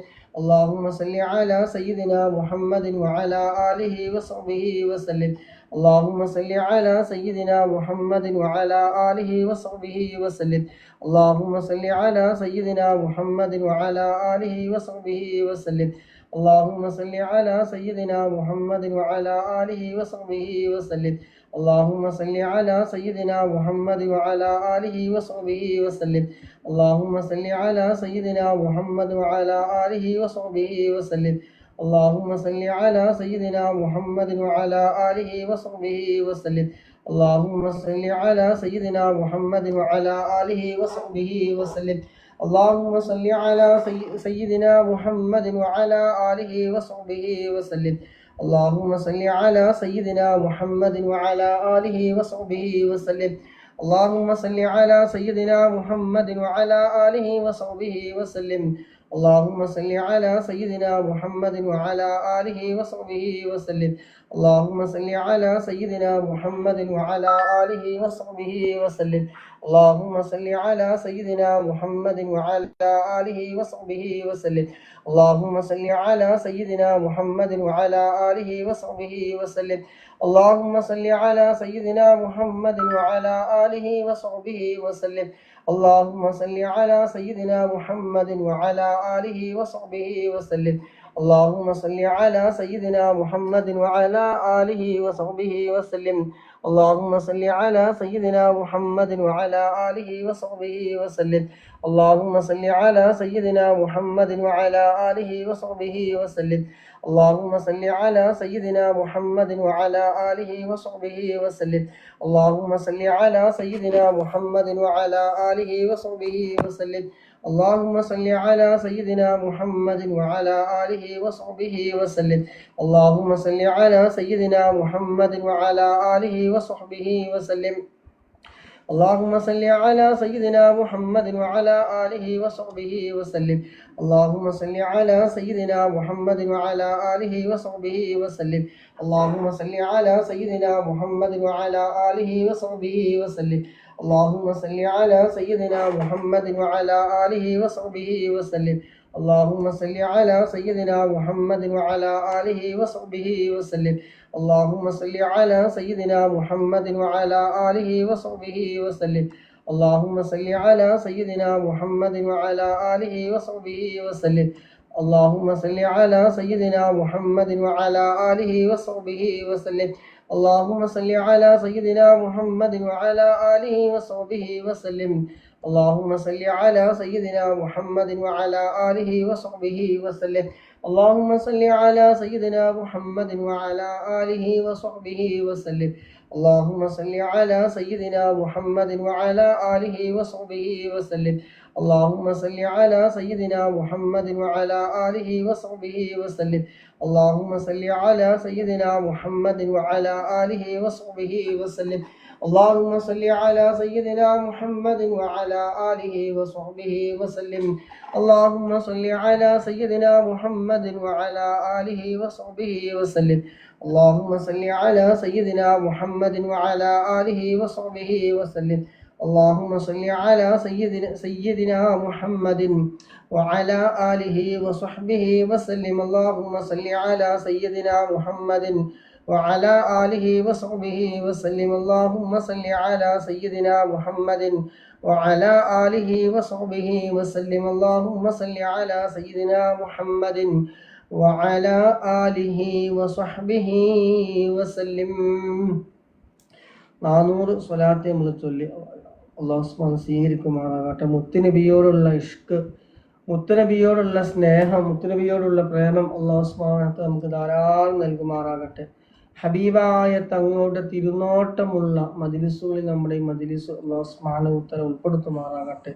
اللهم صل على سيدنا محمد وعلى آله وصحبه وسلم. اللهم صل على سيدنا محمد وعلى آله وصحبه وسلم. اللهم صل على سيدنا محمد وعلى آله وصحبه وسلم. اللهم صل على سيدنا محمد وعلى آله وصحبه وسلم. اللهم صل على سيدنا محمد وعلى آله وصحبه وسلم. اللهم صل على سيدنا محمد وعلى آله وصحبه وسلم. اللهم صل على سيدنا محمد وعلى آله وصحبه وسلم. اللهم صل على سيدنا محمد وعلى آله وصحبه وسلم. اللهم صل على سيدنا محمد وعلى آله وصحبه وسلم. اللهم صل على سيدنا محمد وعلى آله وصحبه وسلم. اللهم صل على سيدنا محمد وعلى آله وصحبه وسلم. اللهم صل على سيدنا محمد وعلى آله وصحبه وسلم. اللهم صل على سيدنا محمد وعلى آله وصحبه وسلم. اللهم صل على سيدنا محمد وعلى آله وصحبه وسلم. اللهم صل على سيدنا محمد وعلى آله وصحبه وسلم. اللهم صل على سيدنا محمد وعلى آله وصحبه وسلم. اللهم صل على سيدنا محمد وعلى آله وصحبه وسلم. اللهم صل على سيدنا محمد وعلى آله وصحبه وسلم. اللهم صل على سيدنا محمد وعلى آله وصحبه وسلم. اللهم صل على سيدنا محمد وعلى آله وصحبه وسلم. اللهم صل على سيدنا محمد وعلى آله وصحبه وسلم. اللهم صل على سيدنا محمد وعلى آله وصحبه وسلم. اللهم صل على سيدنا محمد وعلى آله وصحبه وسلم. اللهم صل على سيدنا محمد وعلى آله وصحبه وسلم. اللهم صل على سيدنا محمد وعلى آله وصحبه وسلم. اللهم صل على سيدنا محمد وعلى آله وصحبه وسلم. اللهم صل على سيدنا محمد وعلى آله وصحبه وسلم. اللهم صل على سيدنا محمد وعلى آله وصحبه وسلم. اللهم صل على سيدنا محمد وعلى آله وصحبه وسلم. اللهم صل على سيدنا محمد وعلى آله وصحبه وسلم. اللهم صل على سيدنا محمد وعلى آله وصحبه وسلم. اللهم صل على سيدنا محمد وعلى آله وصحبه وسلم. اللهم صل على سيدنا محمد وعلى آله وصحبه وسلم. اللهم صل على سيدنا محمد وعلى آله وصحبه وسلم. اللهم صل على سيدنا محمد وعلى آله وصحبه وسلم. اللهم صل على سيدنا محمد وعلى آله وصحبه وسلم. اللهم صل على سيدنا محمد وعلى آله وصحبه وسلم اللهم صل على سيدنا محمد وعلى آله وصحبه وسلم اللهم صل على سيدنا محمد وعلى آله وصحبه وسلم اللهم صل على سيدنا محمد وعلى آله وصحبه وسلم اللهم صل على سيدنا محمد وعلى آله وصحبه وسلم اللهم صل على سيدنا محمد وعلى آله وصحبه وسلم اللهم صل على سيدنا محمد وعلى آله وصحبه وسلم اللهم صل على سيدنا محمد وعلى آله وصحبه وسلم اللهم صل على سيدنا محمد وعلى آله وصحبه وسلم 400 സ്വലാത്തെ നമ്മൾ ചൊല്ലി അല്ലാഹു സുബ്ഹാനഹു സ്വീകരിക്കുമാറാകട്ടെ. മുത്തുനബിയോടുള്ള ഇഷ്ക്, മുത്തുനബിയോടുള്ള സ്നേഹം, മുത്തുനബിയോടുള്ള പ്രേമം അല്ലാഹു സുബ്ഹാനഹു നമുക്ക് ധാരാളം നൽകുമാറാകട്ടെ. ഹബീബായ തങ്ങളുടെ തിരുനോട്ടമുള്ള മജ്ലിസുകളിൽ നമ്മുടെ ഈ മജ്ലിസ് അല്ലാഹു സുബ്ഹാനഹു ഉൾപ്പെടുത്തുമാറാകട്ടെ.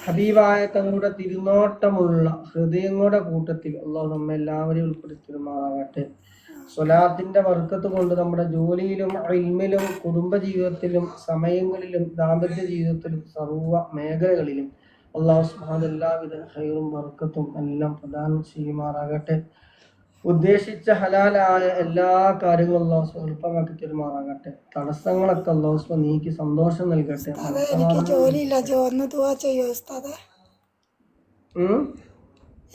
ഹബീബായ തങ്ങളുടെ തിരുനോട്ടമുള്ള ഹൃദയങ്ങളുടെ കൂട്ടത്തിൽ അല്ലാഹു നമ്മെ എല്ലാവരെയും ഉൾപ്പെടുത്തുമാറാകട്ടെ. സ്വലാത്തിന്റെ ബർക്കത്ത് കൊണ്ട് നമ്മുടെ ജോലിയിലും ഇൽമിലും കുടുംബജീവിതത്തിലും സമയങ്ങളിലും ദാമ്പത്യ ജീവിതത്തിലും സർവ്വ മേഖലകളിലും അല്ലാഹു സുബ്ഹാനഹു എല്ലാവിധ ഖൈറും ബർക്കത്തും എല്ലാം പ്രദാനം ചെയ്യുമാറാകട്ടെ. ഉദ്ദേശിച്ച ഹലാലായ എല്ലാ കാര്യങ്ങളും അല്ലാഹു എളുപ്പമാക്കി തരുമാറാകട്ടെ. തടസ്സങ്ങളൊക്കെ അല്ലാഹു നീക്കി സന്തോഷം നൽകട്ടെ. എനിക്ക് ജോലിയില്ല, ഒന്ന് ദുആ ചെയ്യോ ഉസ്താദേ?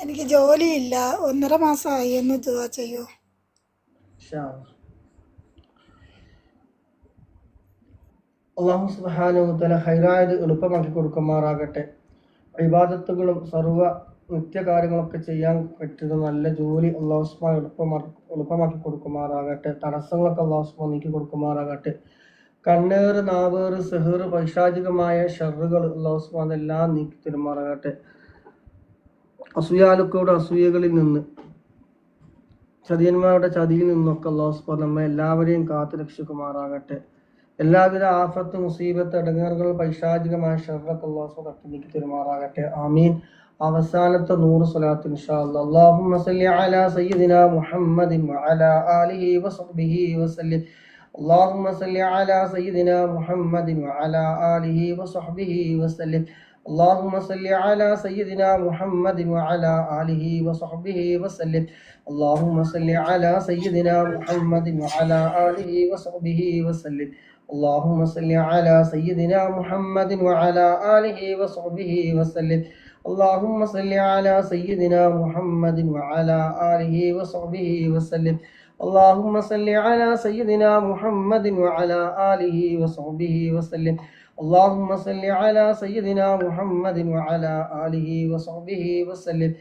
എനിക്ക് ജോലിയില്ല, 1.5 മാസമായി, ഒന്ന് ദുആ ചെയ്യോ? അല്ലാഹു സുബ്ഹാനഹു വ തആല ഖൈറായത് എളുപ്പമാക്കി കൊടുക്കുമാറാകട്ടെ. ഇബാദത്തുകളും സർവ്വ നിത്യകാര്യങ്ങളൊക്കെ ചെയ്യാൻ പറ്റുന്ന നല്ല ജോലി അല്ലാഹു സുബ്ഹാനഹു എളുപ്പമാക്കി കൊടുക്കുമാറാകട്ടെ. തടസ്സങ്ങളൊക്കെ അല്ലാഹു സുബ്ഹാനഹു നീക്കി കൊടുക്കുമാറാകട്ടെ. കണ്ണേറ്, നാവേറ്, സിഹ്റ്, പൈശാചികമായ ഷർറുകൾ അല്ലാഹു സുബ്ഹാനഹു എല്ലാം നീക്കി തരുമാറാകട്ടെ. അസൂയാലുക്കളുടെ അസൂയകളിൽ നിന്ന്, ചതിയന്മാരുടെ ചതിയിൽ നിന്നൊക്കെ അല്ലാഹു സുബ്ഹാനഹു നമ്മെ എല്ലാവരെയും കാത്തു രക്ഷിക്കുമാറാകട്ടെ. എല്ലാവിധ ആഫത്ത്, മുസീബത്ത്, ഇടങ്ങേറുകൾ, പൈശാചികമായ ഷർറൊക്കെ അല്ലാഹു സുബ്ഹാനഹു തട്ടി നീക്കി തരുമാറാകട്ടെ. ആമീൻ. അവസാനത്തെ 100 സ്വലാത്ത് ഇൻഷാ അല്ലാഹ്. അല്ലാഹുമ്മ സല്ലി അലാ സയ്യിദിനാ മുഹമ്മദിൻ വഅലാ ആലിഹി വസഹ്ബിഹി വസല്ലം. അല്ലാഹുമ്മ സല്ലി അലാ സയ്യിദിനാ മുഹമ്മദിൻ വഅലാ ആലിഹി വസഹ്ബിഹി വസല്ലം. اللهم صل على سيدنا محمد وعلى آله وصحبه وسلم. اللهم صل على سيدنا محمد وعلى آله وصحبه وسلم. اللهم صل على سيدنا محمد وعلى آله وصحبه وسلم. اللهم صل على سيدنا محمد وعلى آله وصحبه وسلم. اللهم صل على سيدنا محمد وعلى آله وصحبه وسلم. اللهم صل على سيدنا محمد وعلى آله وصحبه وسلم.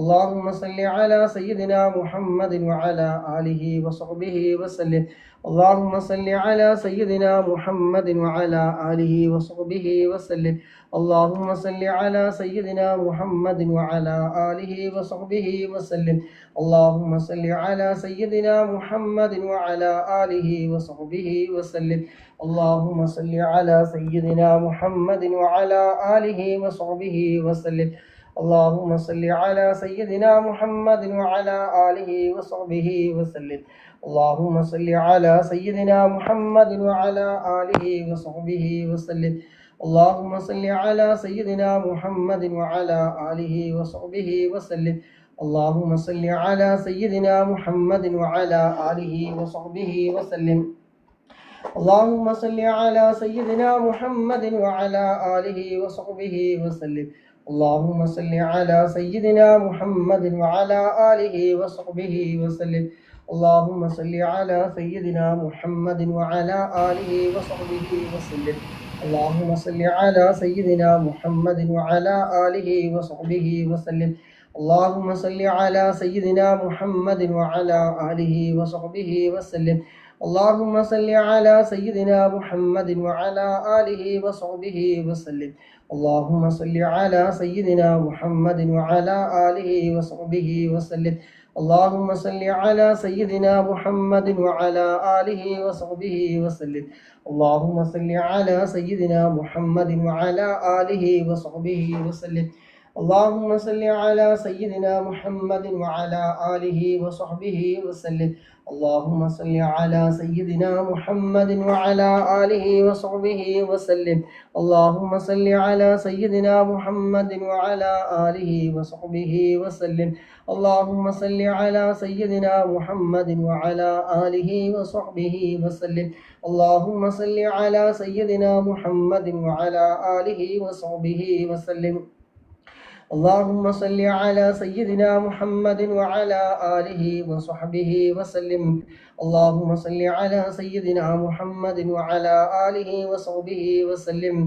اللهم صل على سيدنا محمد وعلى آله وصحبه وسلم. اللهم صل على سيدنا محمد وعلى آله وصحبه وسلم. اللهم صل على سيدنا محمد وعلى آله وصحبه وسلم. اللهم صل على سيدنا محمد وعلى آله وصحبه وسلم. اللهم صل على سيدنا محمد وعلى آله وصحبه وسلم. اللهم صل على سيدنا محمد وعلى آله وصحبه وسلم. اللهم صل على سيدنا محمد وعلى آله وصحبه وسلم. اللهم صل على سيدنا محمد وعلى آله وصحبه وسلم. اللهم صل على سيدنا محمد وعلى آله وصحبه وسلم. اللهم صل على سيدنا محمد وعلى آله وصحبه وسلم. اللهم صل على سيدنا محمد وعلى آله وصحبه وسلم. اللهم صل على سيدنا محمد وعلى آله وصحبه وسلم. اللهم صل على سيدنا محمد وعلى آله وصحبه وسلم. اللهم صل على سيدنا محمد وعلى آله وصحبه وسلم. اللهم صل على سيدنا محمد وعلى آله وصحبه وسلم. اللهم صل على سيدنا محمد وعلى آله وصحبه وسلم. اللهم صل على سيدنا محمد وعلى آله وصحبه وسلم. اللهم صل على سيدنا محمد وعلى آله وصحبه وسلم. اللهم صل على سيدنا محمد وعلى آله وصحبه وسلم. اللهم صل على سيدنا محمد وعلى آله وصحبه وسلم. اللهم صل على سيدنا محمد وعلى آله وصحبه وسلم. اللهم صل على سيدنا محمد وعلى آله وصحبه وسلم. اللهم صل على سيدنا محمد وعلى آله وصحبه وسلم. اللهم صل على سيدنا محمد وعلى آله وصحبه وسلم. اللهم صل على سيدنا محمد وعلى آله وصحبه وسلم.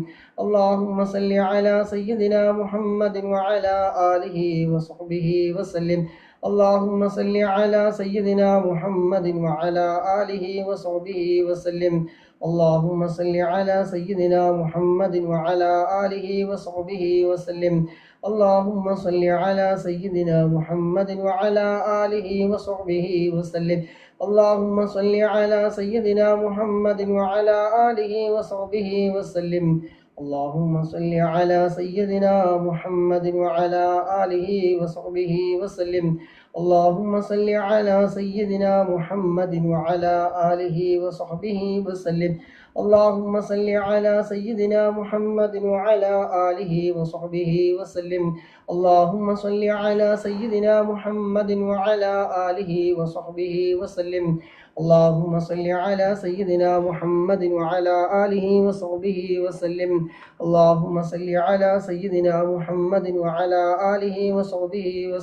اللهم صل على سيدنا محمد وعلى آله وصحبه وسلم. اللهم صل على سيدنا محمد وعلى آله وصحبه وسلم. اللهم صل على سيدنا محمد وعلى آله وصحبه وسلم. اللهم صل على سيدنا محمد وعلى آله وصحبه وسلم. اللهم صل على سيدنا محمد وعلى آله وصحبه وسلم. اللهم صل على سيدنا محمد وعلى آله وصحبه وسلم. اللهم صل على سيدنا محمد وعلى آله وصحبه وسلم. اللهم صل على سيدنا محمد وعلى آله وصحبه وسلم. اللهم صل على سيدنا محمد وعلى آله وصحبه وسلم. اللهم صل على سيدنا محمد وعلى آله وصحبه وسلم. اللهم صل على سيدنا محمد وعلى آله وصحبه وسلم.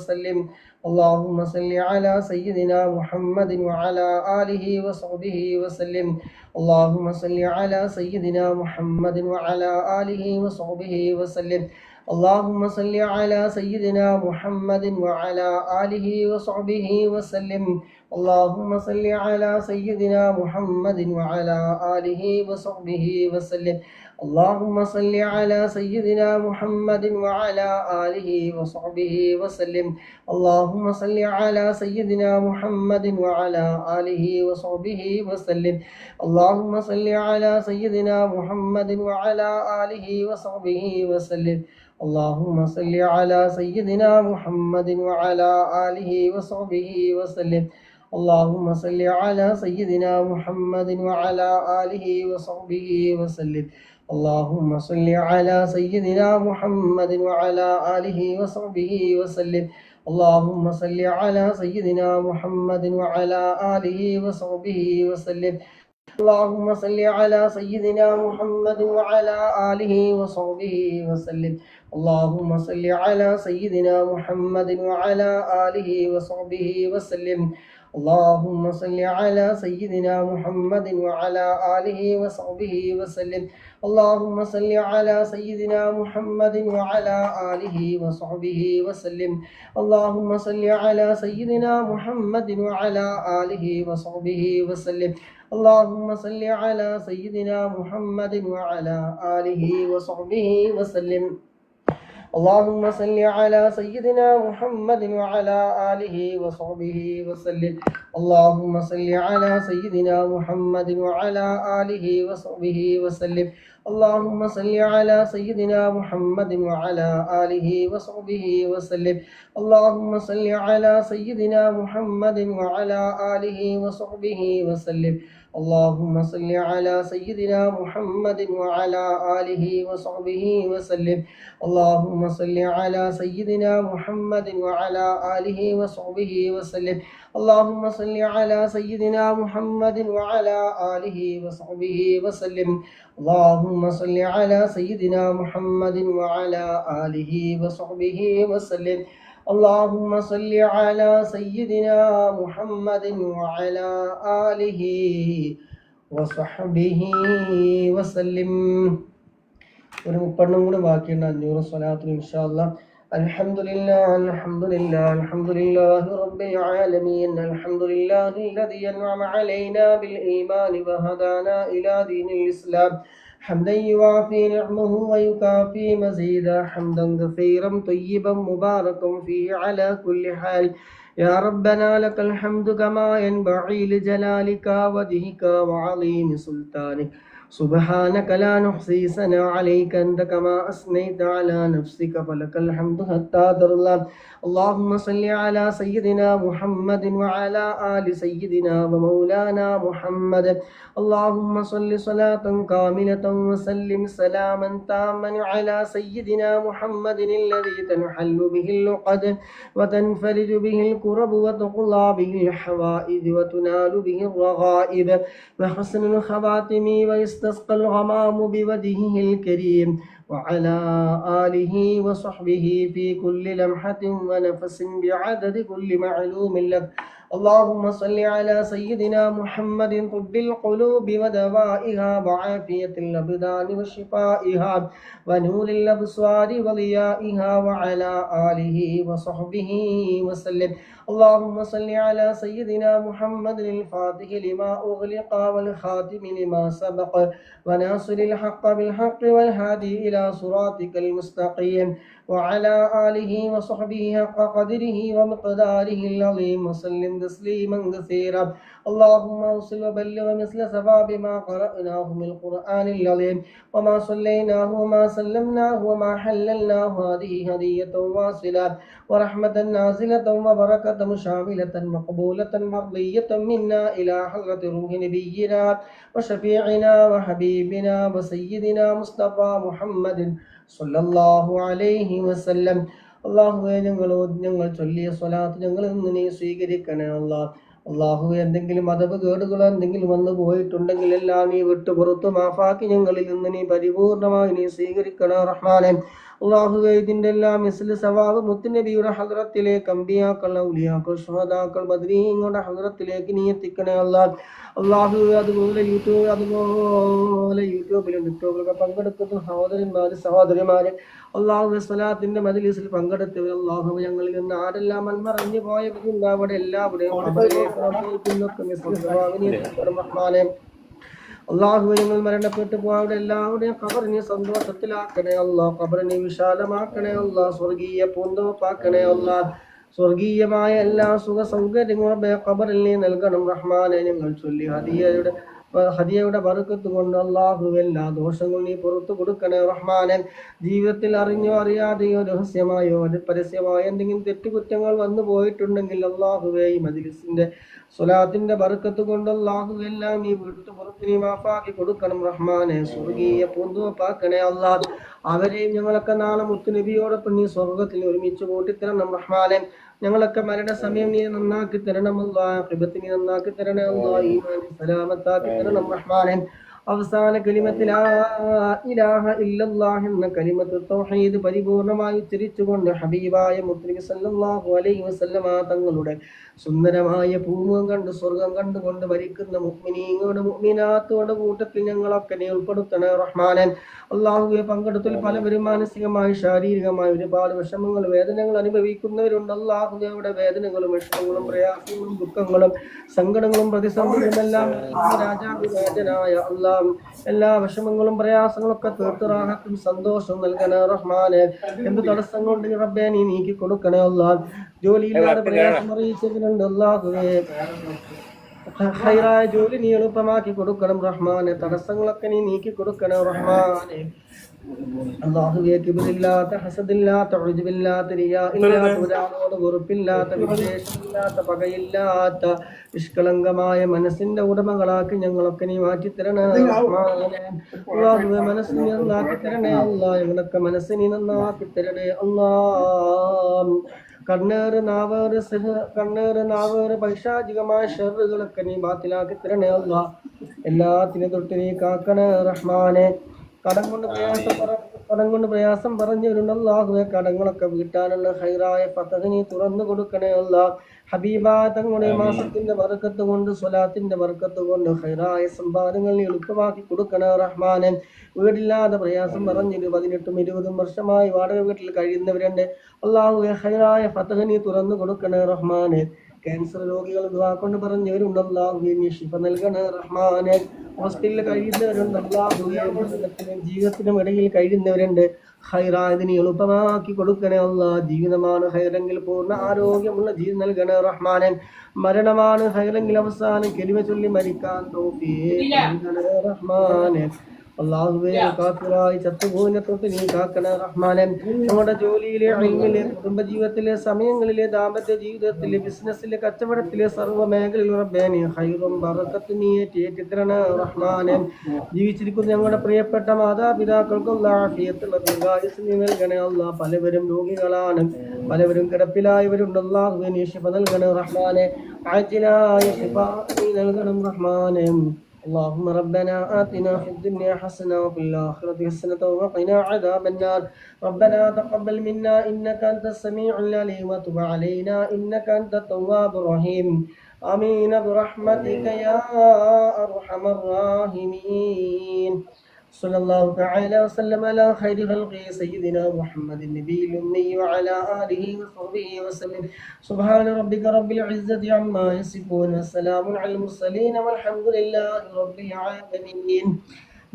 اللهم صل على سيدنا محمد وعلى آله وصحبه وسلم. اللهم صل على سيدنا محمد وعلى آله وصحبه وسلم. اللهم صل على سيدنا محمد وعلى آله وصحبه وسلم. اللهم صل على سيدنا محمد وعلى آله وصحبه وسلم. اللهم صل على سيدنا محمد وعلى آله وصحبه وسلم. اللهم صل على سيدنا محمد وعلى آله وصحبه وسلم. اللهم صل على سيدنا محمد وعلى آله وصحبه وسلم. اللهم صل على سيدنا محمد وعلى آله وصحبه وسلم. اللهم صل على سيدنا محمد وعلى آله وصحبه وسلم. اللهم صل على سيدنا محمد وعلى آله وصحبه وسلم. اللهم صل على سيدنا محمد وعلى آله وصحبه وسلم. اللهم صل على سيدنا محمد وعلى آله وصحبه وسلم. اللهم صل على سيدنا محمد وعلى آله وصحبه وسلم. اللهم صل على سيدنا محمد وعلى آله وصحبه وسلم. اللهم صل على سيدنا محمد وعلى آله وصحبه وسلم. اللهم صل على سيدنا محمد وعلى آله وصحبه وسلم. اللهم صل على سيدنا محمد وعلى آله وصحبه وسلم. اللهم صل على سيدنا محمد وعلى آله وصحبه وسلم. اللهم صل على سيدنا محمد وعلى آله وصحبه وسلم. اللهم صل على سيدنا محمد وعلى آله وصحبه وسلم. اللهم صل على سيدنا محمد وعلى آله وصحبه وسلم. اللهم صل على سيدنا محمد وعلى آله وصحبه وسلم. اللهم صل على سيدنا محمد وعلى آله وصحبه وسلم. اللهم صل على سيدنا محمد وعلى آله وصحبه وسلم. اللهم صل على سيدنا محمد وعلى آله وصحبه وسلم. اللهم صل على سيدنا محمد وعلى آله وصحبه وسلم. ഒരു 30 കൂടെ ബാക്കിയുണ്ട്. 500 സ്വലാത്തുൽ ഇൻഷാ അല്ലാഹ്. അൽഹംദുലില്ലാഹ് അൽഹംദുലില്ലാഹ് അൽഹംദുലില്ലാഹി റബ്ബിൽ ആലമീൻ. അൽഹംദുലില്ലാഹില്ലദീ അൻഅമ അലൈനാ ബിൽ ഈമാനി വഹദാനാ ഇലാ ദീനിൽ ഇസ്ലാം. حمدا يوافي نعمه ويكافي مزيدا. حمدا كثيرا طيبا مباركا فيه على كل حال. يا ربنا لك الحمد كما ينبغي لجلالك وجهك وعظيم سلطانك سبحانك لا نحصي ثناء عليك أنت كما أثنيت على نفسك فلك الحمد حتى ترضى اللهم صل على سيدنا محمد وعلى آل سيدنا ومولانا محمد اللهم صل صلاة كاملة وسلم سلاما تاما على سيدنا محمد الذي تنحل به اللقد وتنفرج به الكرب وتقضى به الحوائج وتنال به الرغائب وحسن الخواتم ويستسقى الغمام بوجهه الكريم وعلى آله وصحبه في كل لمحة ونفس بعدد كل معلوم لك اللهم صل على سيدنا محمد طب القلوب ودوائها وعافية الأبدان وشفائها ونور الأبصار وضيائها وعلى آله وصحبه وسلم اللهم صل على سيدنا محمد الفاتح لما أغلق والخاتم لما سبق وناصر الحق بالحق والهادي إلى صراطك المستقيم وعلى آله وصحبه حق قدره ومقداره العظيم وسلم تسليما كثيرا اللهم اوصل وبلغ مثل ثواب ما قرأناه من القرآن العظيم وما صليناه وما سلمناه وما حللناه هذه هدية واصلة ورحمة نازلة وبركة شاملة مقبولة مرضية منا إلى حضرة روح نبينا وشفيعنا وحبيبنا وسيدنا مصطفى محمد സല്ലല്ലാഹു അലൈഹി വസല്ലം അല്ലാഹുവേ ഞങ്ങൾ ചൊല്ലിയ സ്വലാത്ത് ഞങ്ങളിൽ നിന്ന് നീ സ്വീകരിക്കണേ അല്ലാഹ് അല്ലാഹുവേ എന്തെങ്കിലും അദബ് കേടുകളോ എന്തെങ്കിലും വന്നു പോയിട്ടുണ്ടെങ്കിൽ എല്ലാം നീ വിട്ടു പുറത്തു മാഫാക്കി ഞങ്ങളിൽ നിന്ന് നീ പരിപൂർണമായി നീ സ്വീകരിക്കണേ റഹ്മാനെ അല്ലാഹുവേ ഇതിൻ്റെ എല്ലാം മിസ്ലു സവാബ് മുത്തുനബിയുടെ ഹദ്റത്തിലേക്ക് അമ്പിയാക്കൾ ഔലിയാക്കൾ ശുഹദാക്കൾ ബദ്രീങ്ങളുടെ ഹദ്റത്തിലേക്ക് നീ എത്തിക്കണേ അല്ലാഹ് അല്ലാഹുവേ അതുപോലെ യൂട്യൂബിലും ടിക്ടോക്കിലൊക്കെ പങ്കെടുക്കുന്ന സഹോദരന്മാര് സഹോദരിമാര് അല്ലാഹുവേ സ്വലാത്തിന്റെ മജ്ലിസിൽ പങ്കെടുത്തവർ അല്ലാഹുവേ ഞങ്ങളിൽ നിന്ന് ആരെല്ലാം മൺമറഞ്ഞു പോയവരുണ്ട് അവിടെ എല്ലാവരുടെയും അള്ളാഹുവേ ഞങ്ങൾ മരണപ്പെട്ടു പോയവിടെ എല്ലാവരുടെയും ഖബറിനെ സന്തോഷത്തിലാക്കണേ അല്ലാഹ് ഖബറിനെ വിശാലമാക്കണേ അല്ലാഹ് സ്വർഗീയ പൂന്തോപ്പാക്കണേ അല്ലാഹ് സ്വർഗീയമായ എല്ലാ സുഖ സൗകര്യങ്ങളും ഖബറിൽ നീ നൽകണം റഹ്മാനെ ഞങ്ങൾ ചൊല്ലി ഹദിയയുടെ ബർക്കത്ത് കൊണ്ട് അല്ലാഹു എല്ലാ ദോഷങ്ങളും നീ പുറത്തു കൊടുക്കണേ റഹ്മാനെ ജീവിതത്തിൽ അറിഞ്ഞോ അറിയാതെയോ രഹസ്യമായോ പരസ്യമായോ എന്തെങ്കിലും തെറ്റുകുറ്റങ്ങൾ വന്നു പോയിട്ടുണ്ടെങ്കിൽ അല്ലാഹുവേ ഈ മജ്ലിസിന്റെ സ്വലാത്തിന്റെ ബർക്കത്ത് കൊണ്ട് അല്ലാഹു എല്ലാം നീ വിട്ടു പുറത്ത് നീ മാഫാക്കി കൊടുക്കണം റഹ്മാനെ സ്വർഗീയ പൂന്തോപ്പാക്കണേ അല്ലാഹ് അവരെയും ഞങ്ങളൊക്കെ നാളെ മുത്തുനബിയോടൊപ്പം നീ സ്വർഗത്തിൽ ഒരുമിച്ച് കൂട്ടിത്തരണം റഹ്മാനെ ഞങ്ങളൊക്കെ മരണസമയം നീ നന്നാക്കി തരണം അല്ലാഹ് ഖിബത്ത് നീ നന്നാക്കി തരണം അല്ലാഹ് ഈമാൻ സലാമത്താക്കി തരണം റഹ്മാനെ അവസാന കലിമത്തിൽ ലാ ഇലാഹ ഇല്ലല്ലാഹ് എന്ന കലിമത്ത് തൗഹീദ് പരിപൂർണമായി ഉച്ചരിച്ചുകൊണ്ട് ഹബീബായ മുത്തുനബി സല്ലല്ലാഹു അലൈഹി വസല്ലമ തങ്ങളുടെ സുന്ദരമായ പൂമുഖം കണ്ട് സ്വർഗം കണ്ടുകൊണ്ട് ഭരിക്കുന്ന മുഅ്മിനീങ്ങളുടെ മുഅ്മിനാത്തുകളുടെ കൂട്ടത്തിൽ ഞങ്ങളൊക്കെ നീ ഉൾപ്പെടുത്തണേ റഹ്മാനെ അല്ലാഹുവേ പങ്കെടുത്തിൽ പലവരും മാനസികമായി ശാരീരികമായി ഒരുപാട് വിഷമങ്ങൾ വേദനകൾ അനുഭവിക്കുന്നവരുണ്ട് അല്ലാഹുവേ അവിടെ വേദനകളും വിഷമങ്ങളും പ്രയാസങ്ങളും ദുഃഖങ്ങളും സങ്കടങ്ങളും പ്രതിസന്ധികളും എല്ലാം രാജാവിനായ അല്ലാഹ് എല്ലാ വിഷമങ്ങളും പ്രയാസങ്ങളും ഒക്കെ തീർത്ത് റാഹത്തും സന്തോഷവും നൽകണേ റഹ്മാനെ എന്ത് തടസ്സങ്ങളുണ്ടെങ്കിൽ റബ്ബേ നീ നീക്കി കൊടുക്കണേ അല്ലാഹ് ജോലിയില്ലാതെ പ്രയാസം അറിയിച്ചവരുണ്ട് അല്ലാഹുവേ ഖൈറായ ജോലി നീ എളുപ്പമാക്കി കൊടുക്കണം റഹ്മാനെ തടസ്സങ്ങളൊക്കെ നീ നീക്കി കൊടുക്കണം റഹ്മാനെ അല്ലാഹുവേ കിബ്റില്ലാത്ത ഹസദില്ലാത്ത ഉജ്ബില്ലാത്ത റിയാഇല്ലാത്ത ഒരാളോട് വെറുപ്പില്ലാത്ത വിദ്വേഷമില്ലാത്ത പകയില്ലാത്ത നിഷ്കളങ്കമായ മനസ്സിന്റെ ഉടമകളാക്കി ഞങ്ങളൊക്കെ നീ മാറ്റി തരണേ റഹ്മാനെ അല്ലാഹുവേ മനസ്സിനെ നന്നാക്കി തരണേ അല്ലാഹ് ഞങ്ങളൊക്കെ മനസ്സിനെ നന്നാക്കി തരണേ അല്ലാഹ് കണ്ണേറ് നാവേറ് പൈശാചികമായ ഷർറുകളൊക്കെ നീ ബാത്തിലാക്കി തരണേ അല്ലാഹ് എല്ലാത്തിനും തൊട്ട് നീ കാക്കണേ റഹ്മാനെ കടം കൊണ്ട് പ്രയാസം പറഞ്ഞവരുണ്ട് അല്ലാഹുവേ കടങ്ങളൊക്കെ വീട്ടാനുള്ള ഹൈറായ ഫതഹ് നീ തുറന്നു കൊടുക്കണേ അല്ലാഹ് ഹബീബാ തങ്ങളുടെ മാസത്തിന്റെ ബർക്കത്ത് കൊണ്ട് സ്വലാത്തിന്റെ ബർക്കത്ത് കൊണ്ട് ഹൈറായ സമ്പാദങ്ങൾ നീ എളുപ്പമാക്കി കൊടുക്കണേ റഹ്മാനെ വീടില്ലാതെ പ്രയാസം പറഞ്ഞൊരു 18-20 വർഷമായി വാടക വീട്ടിൽ കഴിയുന്നവരുണ്ട് അല്ലാഹുവേ ഹൈറായ ഫതഹ് നീ തുറന്നു കൊടുക്കണേ റഹ്മാനെ ക്യാൻസർ രോഗികൾ ദുആ കൊണ്ട് പറഞ്ഞവരുണ്ട് അല്ലാഹുവേ നീ ശിഫ നൽകണേ റഹ്മാനെ. ഹോസ്പിറ്റലിൽ കഴിയുന്നവരുണ്ട് അല്ലാഹുവേ, ജീവിതത്തിനും ഇടയിൽ കഴിയുന്നവരുണ്ട്. ഹൈറായതിന് എളുപ്പമാക്കി കൊടുക്കണേ അല്ലാ. ജീവിതമാണ് ഹൈറെങ്കിൽ പൂർണ്ണ ആരോഗ്യമുള്ള ജീവിതം നൽകണേ റഹ്മാനെ. മരണമാണ് ഹൈറെങ്കിൽ അവസാനം കെലിമ ചൊല്ലി മരിക്കാൻ തൗഫീഖ് നൽകണേ റഹ്മാനെ. അള്ളാഹുവേ കാഫിറായി ചത്തുപോകുന്ന തൊട്ട് നീ കാക്കണേ റഹ്മാനെ. നമ്മുടെ ജോലിയിലെ, ഇൽമിലെ, കുടുംബജീവിതത്തിലെ, സമയങ്ങളിലെ, ദാമ്പത്യ ജീവിതത്തിലെ, ബിസിനസ്സിലെ, കച്ചവടത്തിലെ സർവ്വ മേഖലയിലും റബ്ബേ നീ ഹൈറും ബറക്കത്തും നീ ഏറ്റെടുക്കണേ റഹ്മാനെ. ജീവിച്ചിരിക്കുന്ന ഞങ്ങളുടെ പ്രിയപ്പെട്ട മാതാപിതാക്കൾക്കുള്ള ആഫിയത്തുള്ള ദീർഘായുസ്സ് നീ നൽകണേ അല്ലാ. പലവരും രോഗികളാണ്, പലവരും കിടപ്പിലായവരുണ്ട്. അല്ലാഹുവേ നീ ശിഫ നൽകണേ റഹ്മാനെ. ആജിലായ ശിഫ നീ നൽകണം റഹ്മാനെ. اللهم ربنا آتنا في الدنيا حسنة وفي الآخرة حسنة وقنا عذاب النار. ربنا تقبل منا إنك أنت السميع العليم وتب علينا إنك أنت التواب الرحيم. آمين برحمتك يا أرحم الراحمين. صلى الله تعالى وسلم على خير خلقه سيدنا محمد النبي الأمي وعلى آله وصحبه وسلم. سبحان ربك رب العزة عما يصفون وسلام على المرسلين والحمد لله رب العالمين.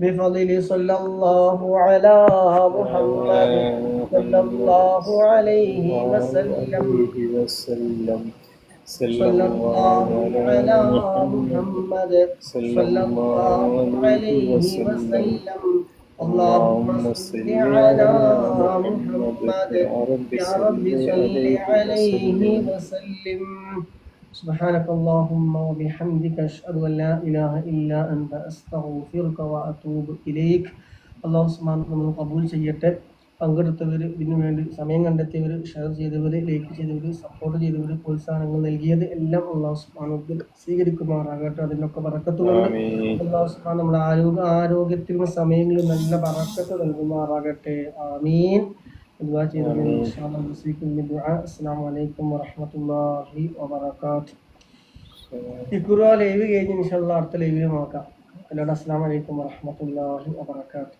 بفضل صلى الله على محمد صلى الله عليه وسلم. صلى الله على محمد صلى الله عليه وسلم. اللهم صل على محمد يا رب صل عليه وسلم. سبحانك اللهم وبحمدك أشهد أن لا إله إلا أنت أستغفرك وأتوب إليك. الله سبحانه وتعالى قبول ചെയ്യട്ടെ. പങ്കെടുത്തവർ, ഇതിനു വേണ്ടി സമയം കണ്ടെത്തിയവർ, ഷെയർ ചെയ്തവർ, ലൈക്ക് ചെയ്തവർ, സപ്പോർട്ട് ചെയ്തവർ, പ്രോത്സാഹനങ്ങൾ നൽകിയത് എല്ലാം അല്ലാഹു സുബ്ഹാനഹു വ തആല സ്വീകരിക്കുമാറാകട്ടെ. അതിനൊക്കെ ബറക്കത്തുണ്ട്. അല്ലാഹു സുബ്ഹാനഹു വ തആല ആരോഗ്യത്തിലും സമയങ്ങളിലും നല്ല ബറക്കത്ത് നൽകുമാറാകട്ടെ. ആമീൻ. ദുആ ചെയ്തവർ ഇൻഷാ അല്ലാഹ് വസീക്കും ദുആ. അസ്സലാമു അലൈക്കും വറഹ്മത്തുള്ളാഹി വബറകാതുഹു. ഇഖ്റ ലൈവ് കഴിഞ്ഞ് ഇൻഷാ അല്ലാഹ് അടുത്ത ലൈവിൽ നോക്കാം. അല്ലാഹു അസ്സലാമു അലൈക്കും വറഹ്മത്തുള്ളാഹി വബറകാതുഹു.